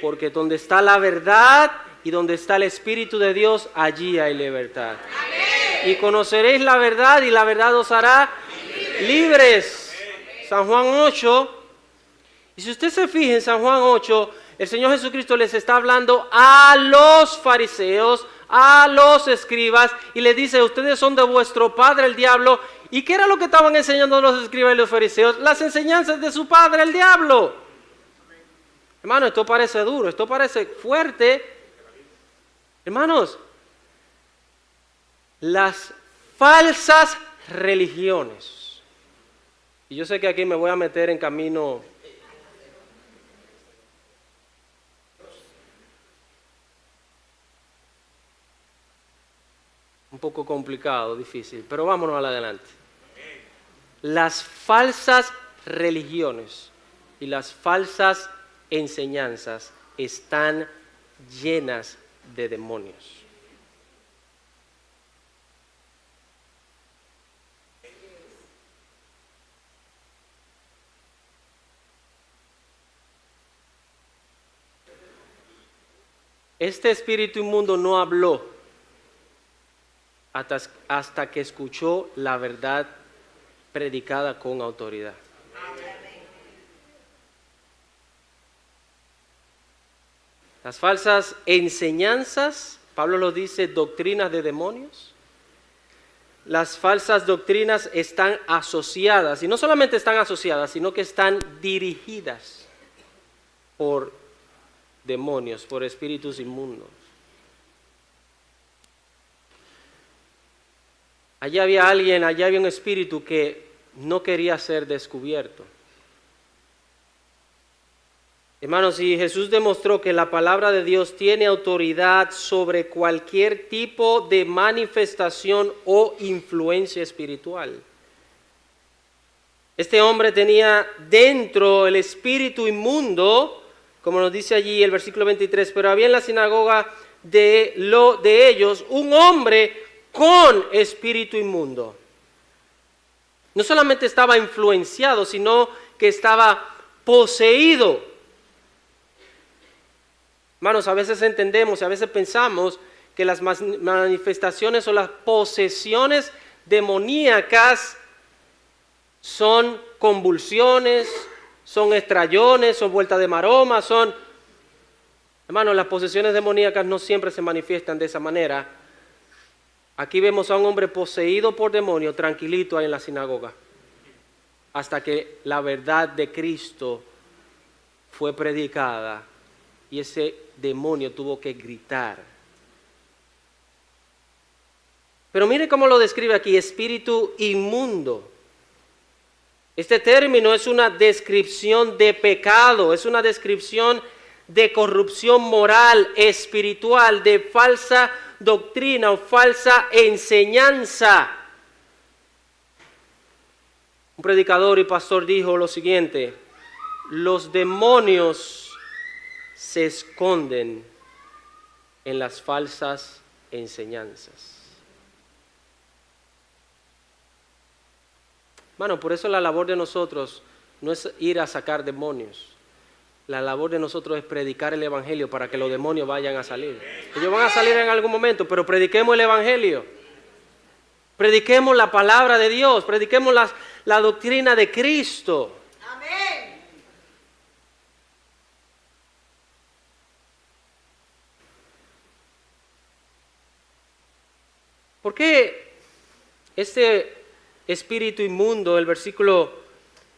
Porque donde está la verdad y donde está el Espíritu de Dios, allí hay libertad. Y conoceréis la verdad y la verdad os hará libres. San Juan 8. Y si usted se fija en San Juan 8, el Señor Jesucristo les está hablando a los fariseos, a los escribas, y les dice, ustedes son de vuestro padre el diablo. ¿Y qué era lo que estaban enseñando los escribas y los fariseos? Las enseñanzas de su padre el diablo. Hermano, esto parece duro, esto parece fuerte. Hermanos, las falsas religiones. Y yo sé que aquí me voy a meter en camino un poco complicado, difícil, pero vámonos adelante. Las falsas religiones y las falsas enseñanzas están llenas de demonios. Este espíritu inmundo no habló hasta que escuchó la verdad predicada con autoridad. Las falsas enseñanzas, Pablo lo dice, doctrinas de demonios. Las falsas doctrinas están asociadas, y no solamente están asociadas, sino que están dirigidas por demonios, por espíritus inmundos. Allá había un espíritu que no quería ser descubierto. Hermanos, y Jesús demostró que la palabra de Dios tiene autoridad sobre cualquier tipo de manifestación o influencia espiritual. Este hombre tenía dentro el espíritu inmundo, como nos dice allí el versículo 23, pero había en la sinagoga de ellos un hombre con espíritu inmundo. No solamente estaba influenciado, sino que estaba poseído. Hermanos, a veces entendemos, a veces pensamos que las manifestaciones o las posesiones demoníacas son convulsiones, son estrellones, son vueltas de maroma, Hermanos, las posesiones demoníacas no siempre se manifiestan de esa manera. Aquí vemos a un hombre poseído por demonio, tranquilito ahí en la sinagoga, hasta que la verdad de Cristo fue predicada y ese demonio tuvo que gritar. Pero mire cómo lo describe aquí, espíritu inmundo. Este término es una descripción de pecado, es una descripción de corrupción moral, espiritual, de falsa doctrina o falsa enseñanza. Un predicador y pastor dijo lo siguiente: los demonios se esconden en las falsas enseñanzas. Hermano, por eso la labor de nosotros no es ir a sacar demonios. La labor de nosotros es predicar el Evangelio para que los demonios vayan a salir. Ellos van a salir en algún momento, pero prediquemos el Evangelio. Prediquemos la palabra de Dios, prediquemos la doctrina de Cristo. Amén. ¿Por qué este espíritu inmundo, el versículo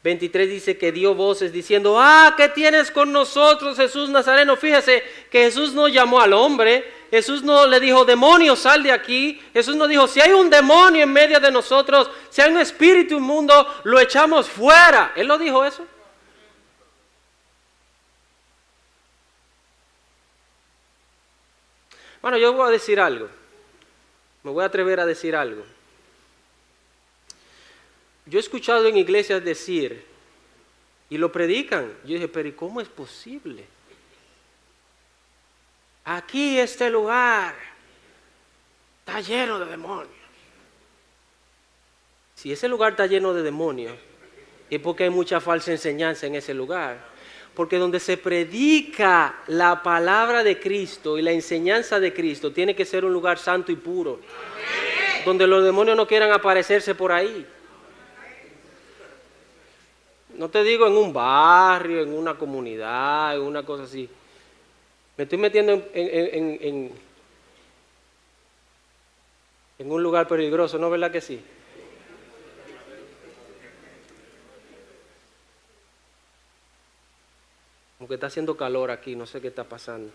23 dice que dio voces diciendo, ¿qué tienes con nosotros, Jesús Nazareno? Fíjese que Jesús no llamó al hombre, Jesús no le dijo, demonio, sal de aquí. Jesús no dijo, si hay un demonio en medio de nosotros, si hay un espíritu inmundo, lo echamos fuera. ¿Él lo dijo eso? Bueno, yo voy a decir algo. Me voy a atrever a decir algo. Yo he escuchado en iglesias decir, y lo predican. Yo dije, pero ¿y cómo es posible? Aquí este lugar está lleno de demonios. Si ese lugar está lleno de demonios, es porque hay mucha falsa enseñanza en ese lugar. Porque donde se predica la palabra de Cristo y la enseñanza de Cristo, tiene que ser un lugar santo y puro. Donde los demonios no quieran aparecerse por ahí. No te digo en un barrio, en una comunidad, en una cosa así. Me estoy metiendo en un lugar peligroso, ¿no? ¿Verdad que sí? Aunque está haciendo calor aquí, no sé qué está pasando.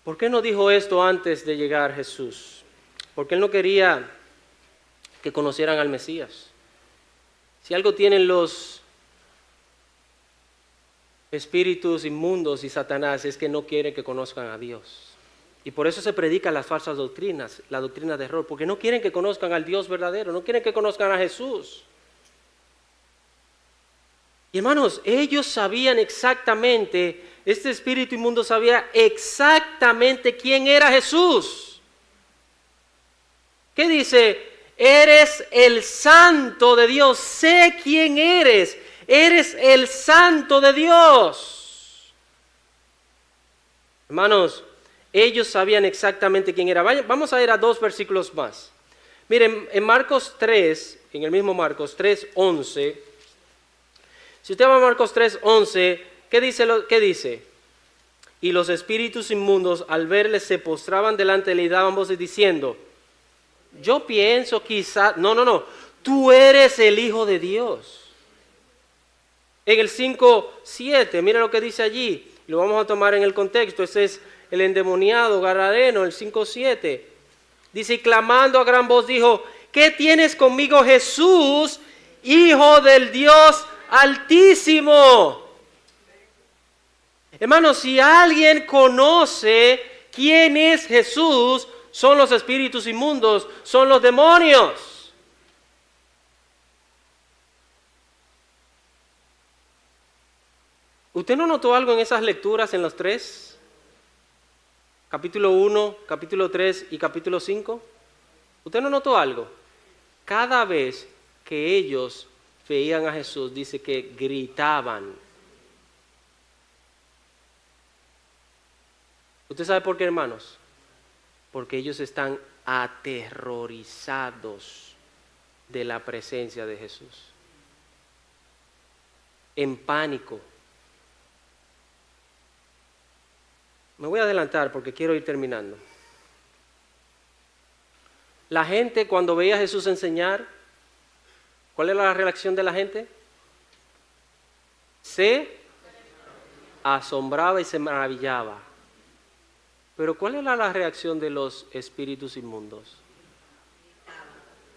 ¿Por qué no dijo esto antes de llegar Jesús? Porque Él no quería que conocieran al Mesías. Si algo tienen los espíritus inmundos y Satanás es que no quieren que conozcan a Dios. Y por eso se predican las falsas doctrinas, la doctrina de error, porque no quieren que conozcan al Dios verdadero, no quieren que conozcan a Jesús. Y hermanos, ellos sabían exactamente, este espíritu inmundo sabía exactamente quién era Jesús. ¿Qué dice? Eres el santo de Dios, sé quién eres el santo de Dios. Hermanos, ellos sabían exactamente quién era. Vamos a ir a 2 versículos más. Miren, en Marcos 3, en el mismo Marcos 3:11, si usted va a Marcos 3:11, ¿qué dice? Y los espíritus inmundos al verle se postraban delante de él y daban voces diciendo, yo pienso quizá, no, tú eres el Hijo de Dios. En el 5:7, mira lo que dice allí, lo vamos a tomar en el contexto, ese es el endemoniado Gadareno, el 5:7. Dice, y clamando a gran voz dijo, ¿qué tienes conmigo, Jesús, Hijo del Dios Altísimo? Hermanos, si alguien conoce quién es Jesús, son los espíritus inmundos, son los demonios. ¿Usted no notó algo en esas lecturas en los 3? Capítulo 1, capítulo 3 y capítulo 5. ¿Usted no notó algo? Cada vez que ellos veían a Jesús, dice que gritaban. ¿Usted sabe por qué, hermanos? Porque ellos están aterrorizados de la presencia de Jesús. En pánico. Me voy a adelantar porque quiero ir terminando. La gente cuando veía a Jesús enseñar, ¿cuál era la reacción de la gente? Se asombraba y se maravillaba. Pero ¿cuál era la reacción de los espíritus inmundos?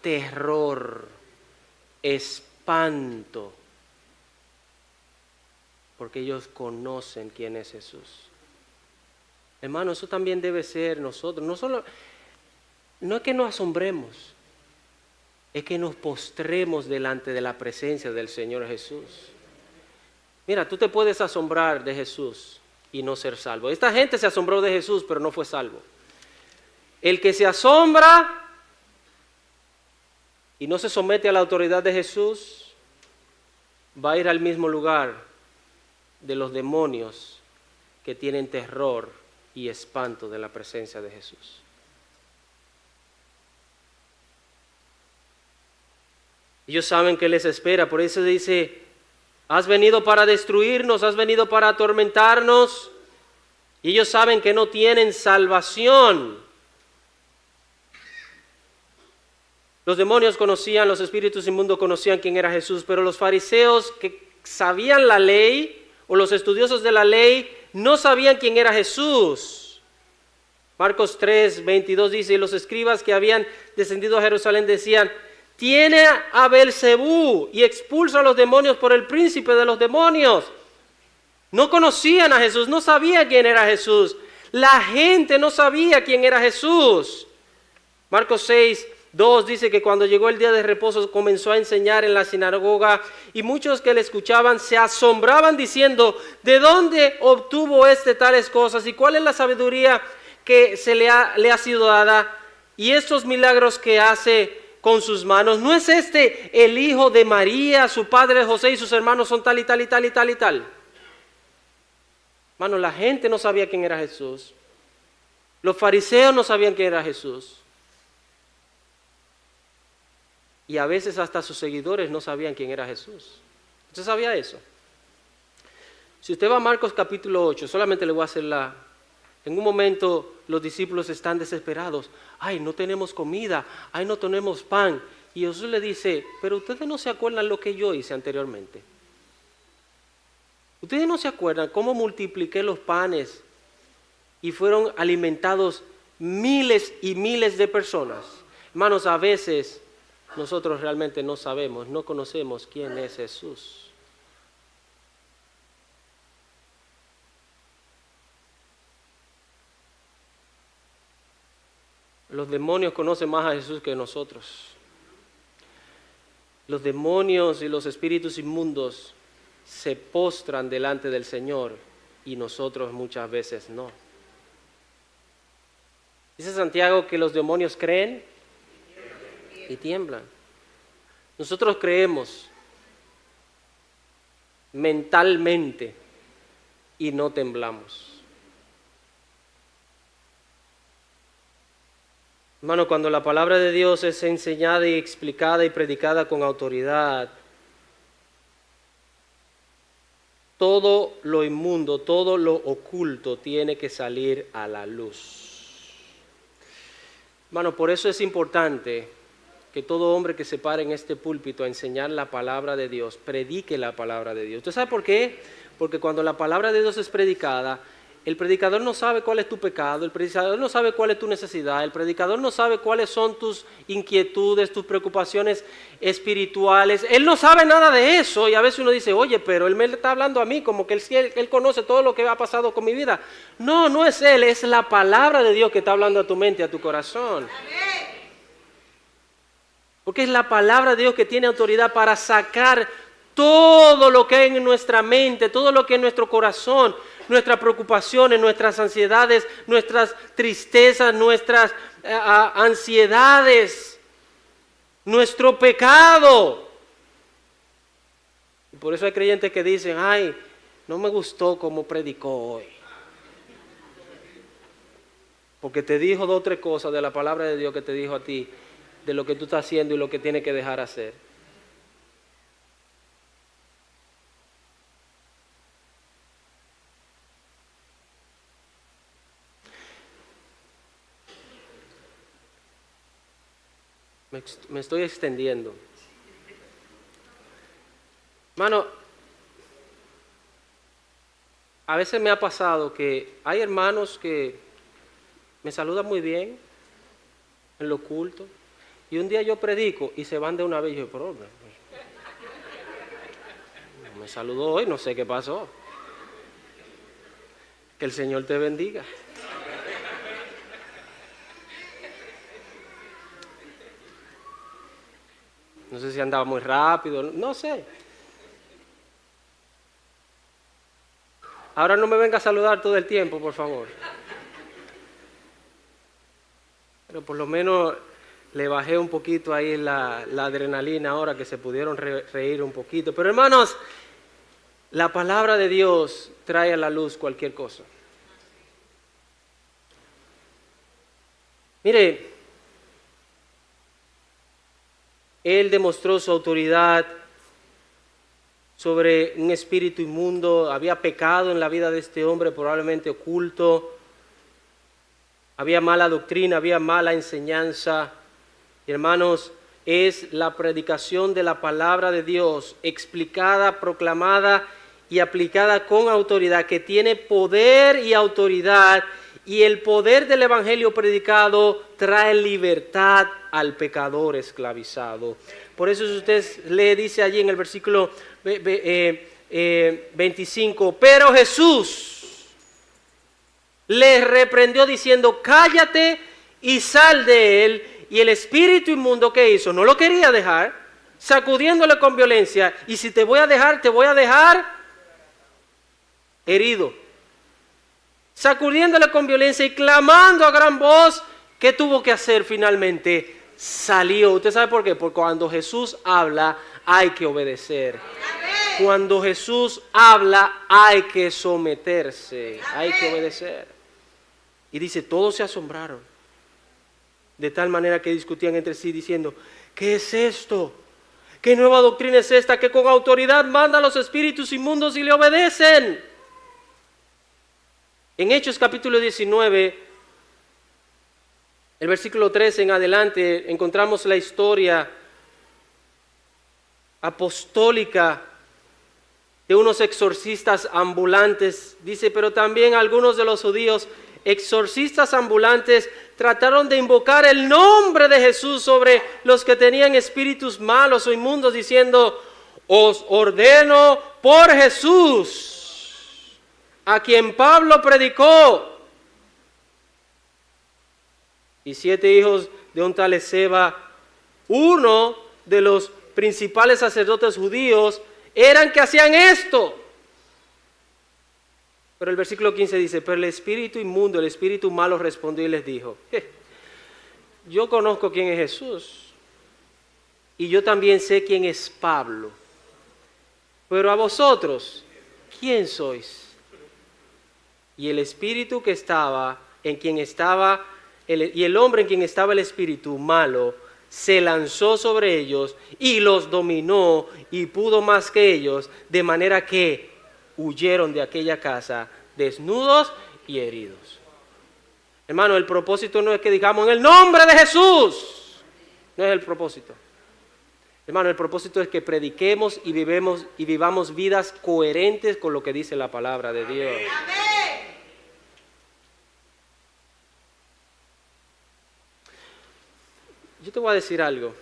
Terror, espanto, porque ellos conocen quién es Jesús. Hermano, eso también debe ser nosotros. No es que nos asombremos, es que nos postremos delante de la presencia del Señor Jesús. Mira, tú te puedes asombrar de Jesús y no ser salvo. Esta gente se asombró de Jesús, pero no fue salvo. El que se asombra y no se somete a la autoridad de Jesús, va a ir al mismo lugar de los demonios que tienen terror y espanto de la presencia de Jesús. Ellos saben que les espera, por eso dice, has venido para destruirnos, has venido para atormentarnos. Y ellos saben que no tienen salvación. Los demonios conocían, los espíritus inmundos conocían quién era Jesús, pero los fariseos que sabían la ley, o los estudiosos de la ley, no sabían quién era Jesús. Marcos 3:22 dice, y los escribas que habían descendido a Jerusalén decían, tiene a Belcebú y expulsa a los demonios por el príncipe de los demonios. No conocían a Jesús, no sabían quién era Jesús. La gente no sabía quién era Jesús. Marcos 6:2 dice que cuando llegó el día de reposo comenzó a enseñar en la sinagoga y muchos que le escuchaban se asombraban diciendo, ¿de dónde obtuvo tales cosas? ¿Y cuál es la sabiduría que le ha sido dada? Y estos milagros que hace con sus manos, ¿no es este el hijo de María, su padre José y sus hermanos son tal y tal y tal y tal y tal? Hermano, la gente no sabía quién era Jesús. Los fariseos no sabían quién era Jesús. Y a veces hasta sus seguidores no sabían quién era Jesús. ¿Usted sabía eso? Si usted va a Marcos capítulo 8, solamente le voy a hacer En un momento los discípulos están desesperados. Ay, no tenemos comida. Ay, no tenemos pan. Y Jesús le dice, pero ustedes no se acuerdan lo que yo hice anteriormente. Ustedes no se acuerdan cómo multipliqué los panes y fueron alimentados miles y miles de personas. Hermanos, a veces nosotros realmente no sabemos, no conocemos quién es Jesús. Los demonios conocen más a Jesús que nosotros. Los demonios y los espíritus inmundos se postran delante del Señor y nosotros muchas veces no. Dice Santiago que los demonios creen y tiemblan. Nosotros creemos mentalmente y no temblamos. Hermano, cuando la palabra de Dios es enseñada y explicada y predicada con autoridad, todo lo inmundo, todo lo oculto tiene que salir a la luz. Hermano, por eso es importante que todo hombre que se pare en este púlpito a enseñar la palabra de Dios, predique la palabra de Dios. ¿Usted sabe por qué? Porque cuando la palabra de Dios es predicada, el predicador no sabe cuál es tu pecado, el predicador no sabe cuál es tu necesidad, el predicador no sabe cuáles son tus inquietudes, tus preocupaciones espirituales. Él no sabe nada de eso y a veces uno dice, oye, pero él me está hablando a mí como que él conoce todo lo que ha pasado con mi vida. No, no es él, es la palabra de Dios que está hablando a tu mente, a tu corazón. Porque es la palabra de Dios que tiene autoridad para sacar todo lo que hay en nuestra mente, todo lo que hay en nuestro corazón, nuestras preocupaciones, nuestras ansiedades, nuestras tristezas, nuestras ansiedades, nuestro pecado. Y por eso hay creyentes que dicen, ay, no me gustó cómo predicó hoy. Porque te dijo 2 o 3 cosas de la palabra de Dios que te dijo a ti, de lo que tú estás haciendo y lo que tienes que dejar hacer. Me estoy extendiendo. Hermano, a veces me ha pasado que hay hermanos que me saludan muy bien en lo oculto y un día yo predico y se van de una vez y yo, pero me saludó hoy, no sé qué pasó. Que el Señor te bendiga. No sé si andaba muy rápido, no sé. Ahora no me venga a saludar todo el tiempo, por favor. Pero por lo menos le bajé un poquito ahí la adrenalina ahora que se pudieron reír un poquito. Pero hermanos, la palabra de Dios trae a la luz cualquier cosa. Mire, Él demostró su autoridad sobre un espíritu inmundo. Había pecado en la vida de este hombre, probablemente oculto. Había mala doctrina, había mala enseñanza. Y hermanos, es la predicación de la palabra de Dios, explicada, proclamada y aplicada con autoridad, que tiene poder y autoridad. Y el poder del evangelio predicado trae libertad al pecador esclavizado. Por eso si usted le dice allí en el versículo 25, pero Jesús le reprendió diciendo, cállate y sal de él. Y el espíritu inmundo, ¿qué hizo? No lo quería dejar, sacudiéndole con violencia. Y si te voy a dejar, te voy a dejar herido. Sacudiéndole con violencia y clamando a gran voz. ¿Qué tuvo que hacer finalmente? Salió. ¿Usted sabe por qué? Porque cuando Jesús habla, hay que obedecer. Cuando Jesús habla, hay que someterse, hay que obedecer. Y dice, todos se asombraron, de tal manera que discutían entre sí diciendo, ¿qué es esto? ¿Qué nueva doctrina es esta que con autoridad manda a los espíritus inmundos y le obedecen? En Hechos capítulo 19, el versículo 13 en adelante, encontramos la historia apostólica de unos exorcistas ambulantes. Dice, pero también algunos de los judíos, exorcistas ambulantes, trataron de invocar el nombre de Jesús sobre los que tenían espíritus malos o inmundos, diciendo, os ordeno por Jesús, a quien Pablo predicó. Y 7 hijos de un tal Esceva, uno de los principales sacerdotes judíos, eran que hacían esto. Pero el versículo 15 dice, pero el espíritu inmundo, el espíritu malo respondió y les dijo, yo conozco quién es Jesús y yo también sé quién es Pablo, pero a vosotros, ¿quién sois? Y el espíritu que estaba, en quien estaba, y el hombre en quien estaba el espíritu malo, se lanzó sobre ellos y los dominó y pudo más que ellos, de manera que huyeron de aquella casa desnudos y heridos. Hermano, el propósito no es que digamos en el nombre de Jesús, no es el propósito. Hermano, el propósito es que prediquemos y vivamos vidas coherentes con lo que dice la palabra de Dios. Amén. Yo te voy a decir algo.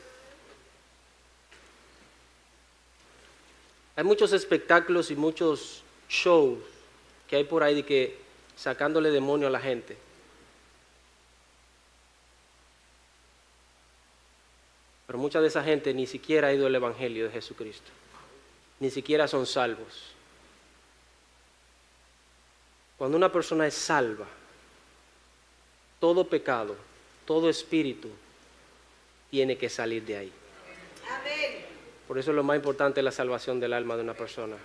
Hay muchos espectáculos y muchos shows que hay por ahí de que sacándole demonio a la gente. Pero mucha de esa gente ni siquiera ha ido al Evangelio de Jesucristo. Ni siquiera son salvos. Cuando una persona es salva, todo pecado, todo espíritu, tiene que salir de ahí. Amén. Por eso lo más importante es la salvación del alma de una persona.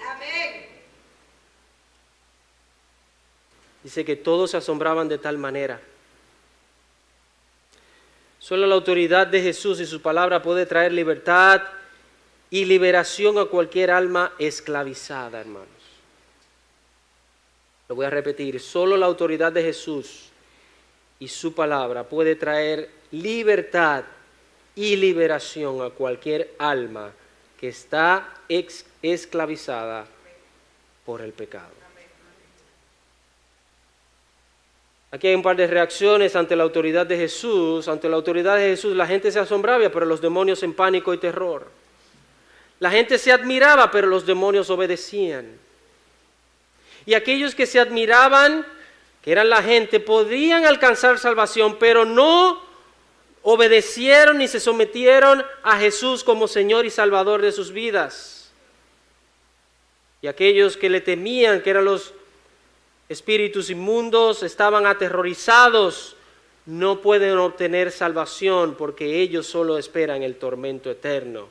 Amén. Dice que todos se asombraban de tal manera. Solo la autoridad de Jesús y su palabra puede traer libertad y liberación a cualquier alma esclavizada, hermanos. Lo voy a repetir, solo la autoridad de Jesús y su palabra puede traer libertad y liberación a cualquier alma que está esclavizada por el pecado. Aquí hay un par de reacciones ante la autoridad de Jesús. Ante la autoridad de Jesús la gente se asombraba, pero los demonios en pánico y terror. La gente se admiraba, pero los demonios obedecían. Y aquellos que se admiraban, que eran la gente, podían alcanzar salvación, pero no obedecieron ni se sometieron a Jesús como Señor y Salvador de sus vidas. Y aquellos que le temían, que eran los espíritus inmundos, estaban aterrorizados, no pueden obtener salvación porque ellos solo esperan el tormento eterno.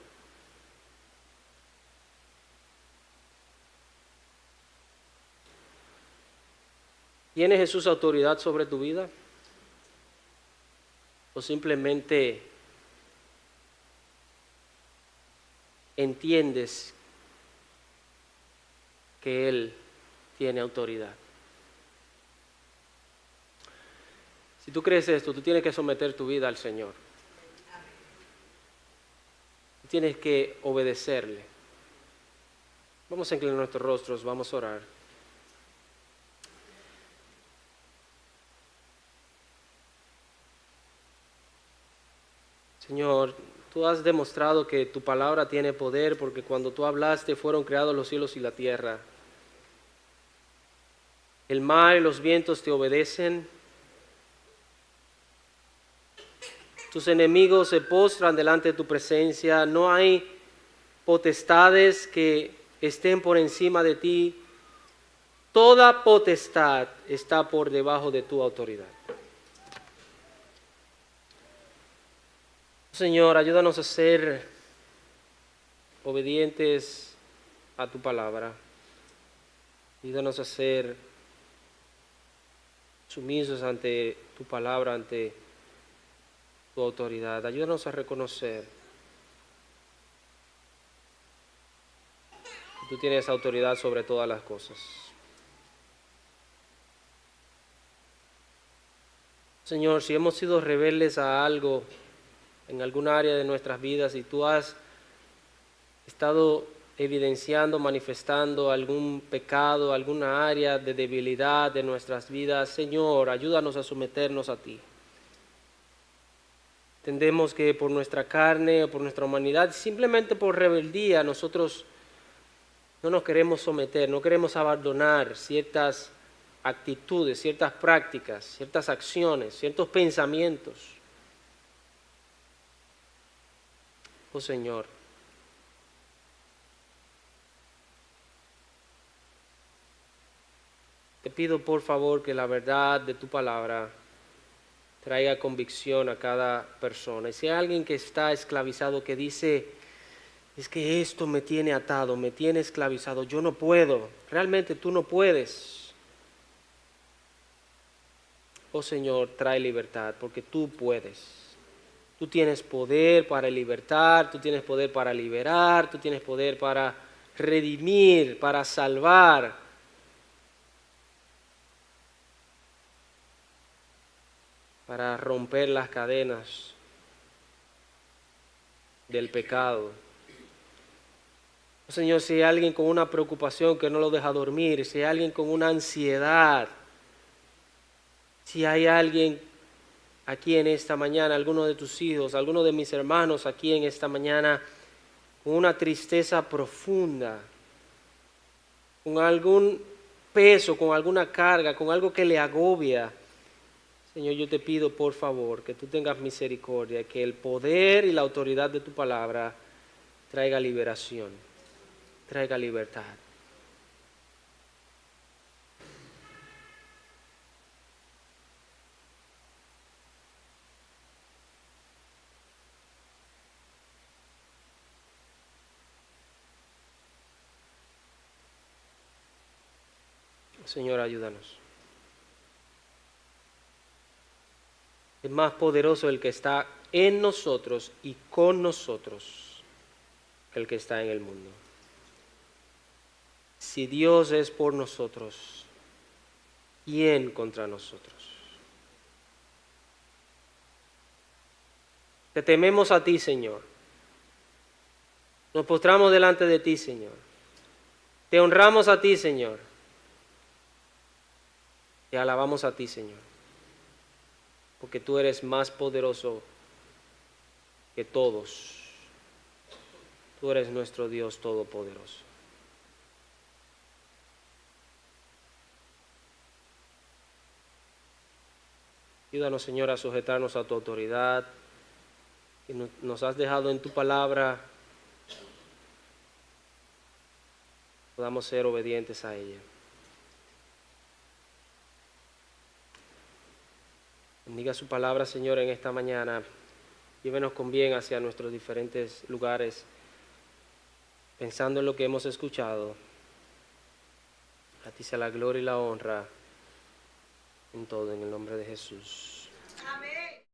¿Tiene Jesús autoridad sobre tu vida? ¿O simplemente entiendes que Él tiene autoridad? Si tú crees esto, tú tienes que someter tu vida al Señor. Tienes que obedecerle. Vamos a inclinar nuestros rostros, vamos a orar. Señor, Tú has demostrado que tu palabra tiene poder, porque cuando tú hablaste fueron creados los cielos y la tierra. El mar y los vientos te obedecen. Tus enemigos se postran delante de tu presencia. No hay potestades que estén por encima de ti. Toda potestad está por debajo de tu autoridad. Señor, ayúdanos a ser obedientes a tu palabra. Ayúdanos a ser sumisos ante tu palabra, ante tu autoridad. Ayúdanos a reconocer que tú tienes autoridad sobre todas las cosas. Señor, si hemos sido rebeldes a algo en alguna área de nuestras vidas y tú has estado evidenciando, manifestando algún pecado, alguna área de debilidad de nuestras vidas, Señor, ayúdanos a someternos a ti. Entendemos que por nuestra carne o por nuestra humanidad, simplemente por rebeldía, nosotros no nos queremos someter, no queremos abandonar ciertas actitudes, ciertas prácticas, ciertas acciones, ciertos pensamientos. Oh Señor, te pido por favor que la verdad de tu palabra traiga convicción a cada persona. Y si hay alguien que está esclavizado, que dice, es que esto me tiene atado, me tiene esclavizado, yo no puedo, realmente tú no puedes. Oh Señor, trae libertad, porque tú puedes. Tú tienes poder para libertar, tú tienes poder para liberar, tú tienes poder para redimir, para salvar. Para romper las cadenas del pecado. Señor, si hay alguien con una preocupación que no lo deja dormir, si hay alguien con una ansiedad, si hay alguien aquí en esta mañana, alguno de tus hijos, alguno de mis hermanos aquí en esta mañana, con una tristeza profunda, con algún peso, con alguna carga, con algo que le agobia, Señor, yo te pido por favor que tú tengas misericordia, que el poder y la autoridad de tu palabra traiga liberación, traiga libertad. Señor, ayúdanos. Es más poderoso el que está en nosotros y con nosotros que el que está en el mundo. Si Dios es por nosotros, ¿quién contra nosotros? Te tememos a ti, Señor. Nos postramos delante de ti, Señor. Te honramos a ti, Señor. Te alabamos a ti, Señor. Porque tú eres más poderoso que todos. Tú eres nuestro Dios todopoderoso. Ayúdanos, Señor, a sujetarnos a tu autoridad, que nos has dejado en tu palabra. Podamos ser obedientes a ella. Bendiga su palabra, Señor, en esta mañana. Llévenos con bien hacia nuestros diferentes lugares, pensando en lo que hemos escuchado. A ti sea la gloria y la honra en todo, en el nombre de Jesús. Amén.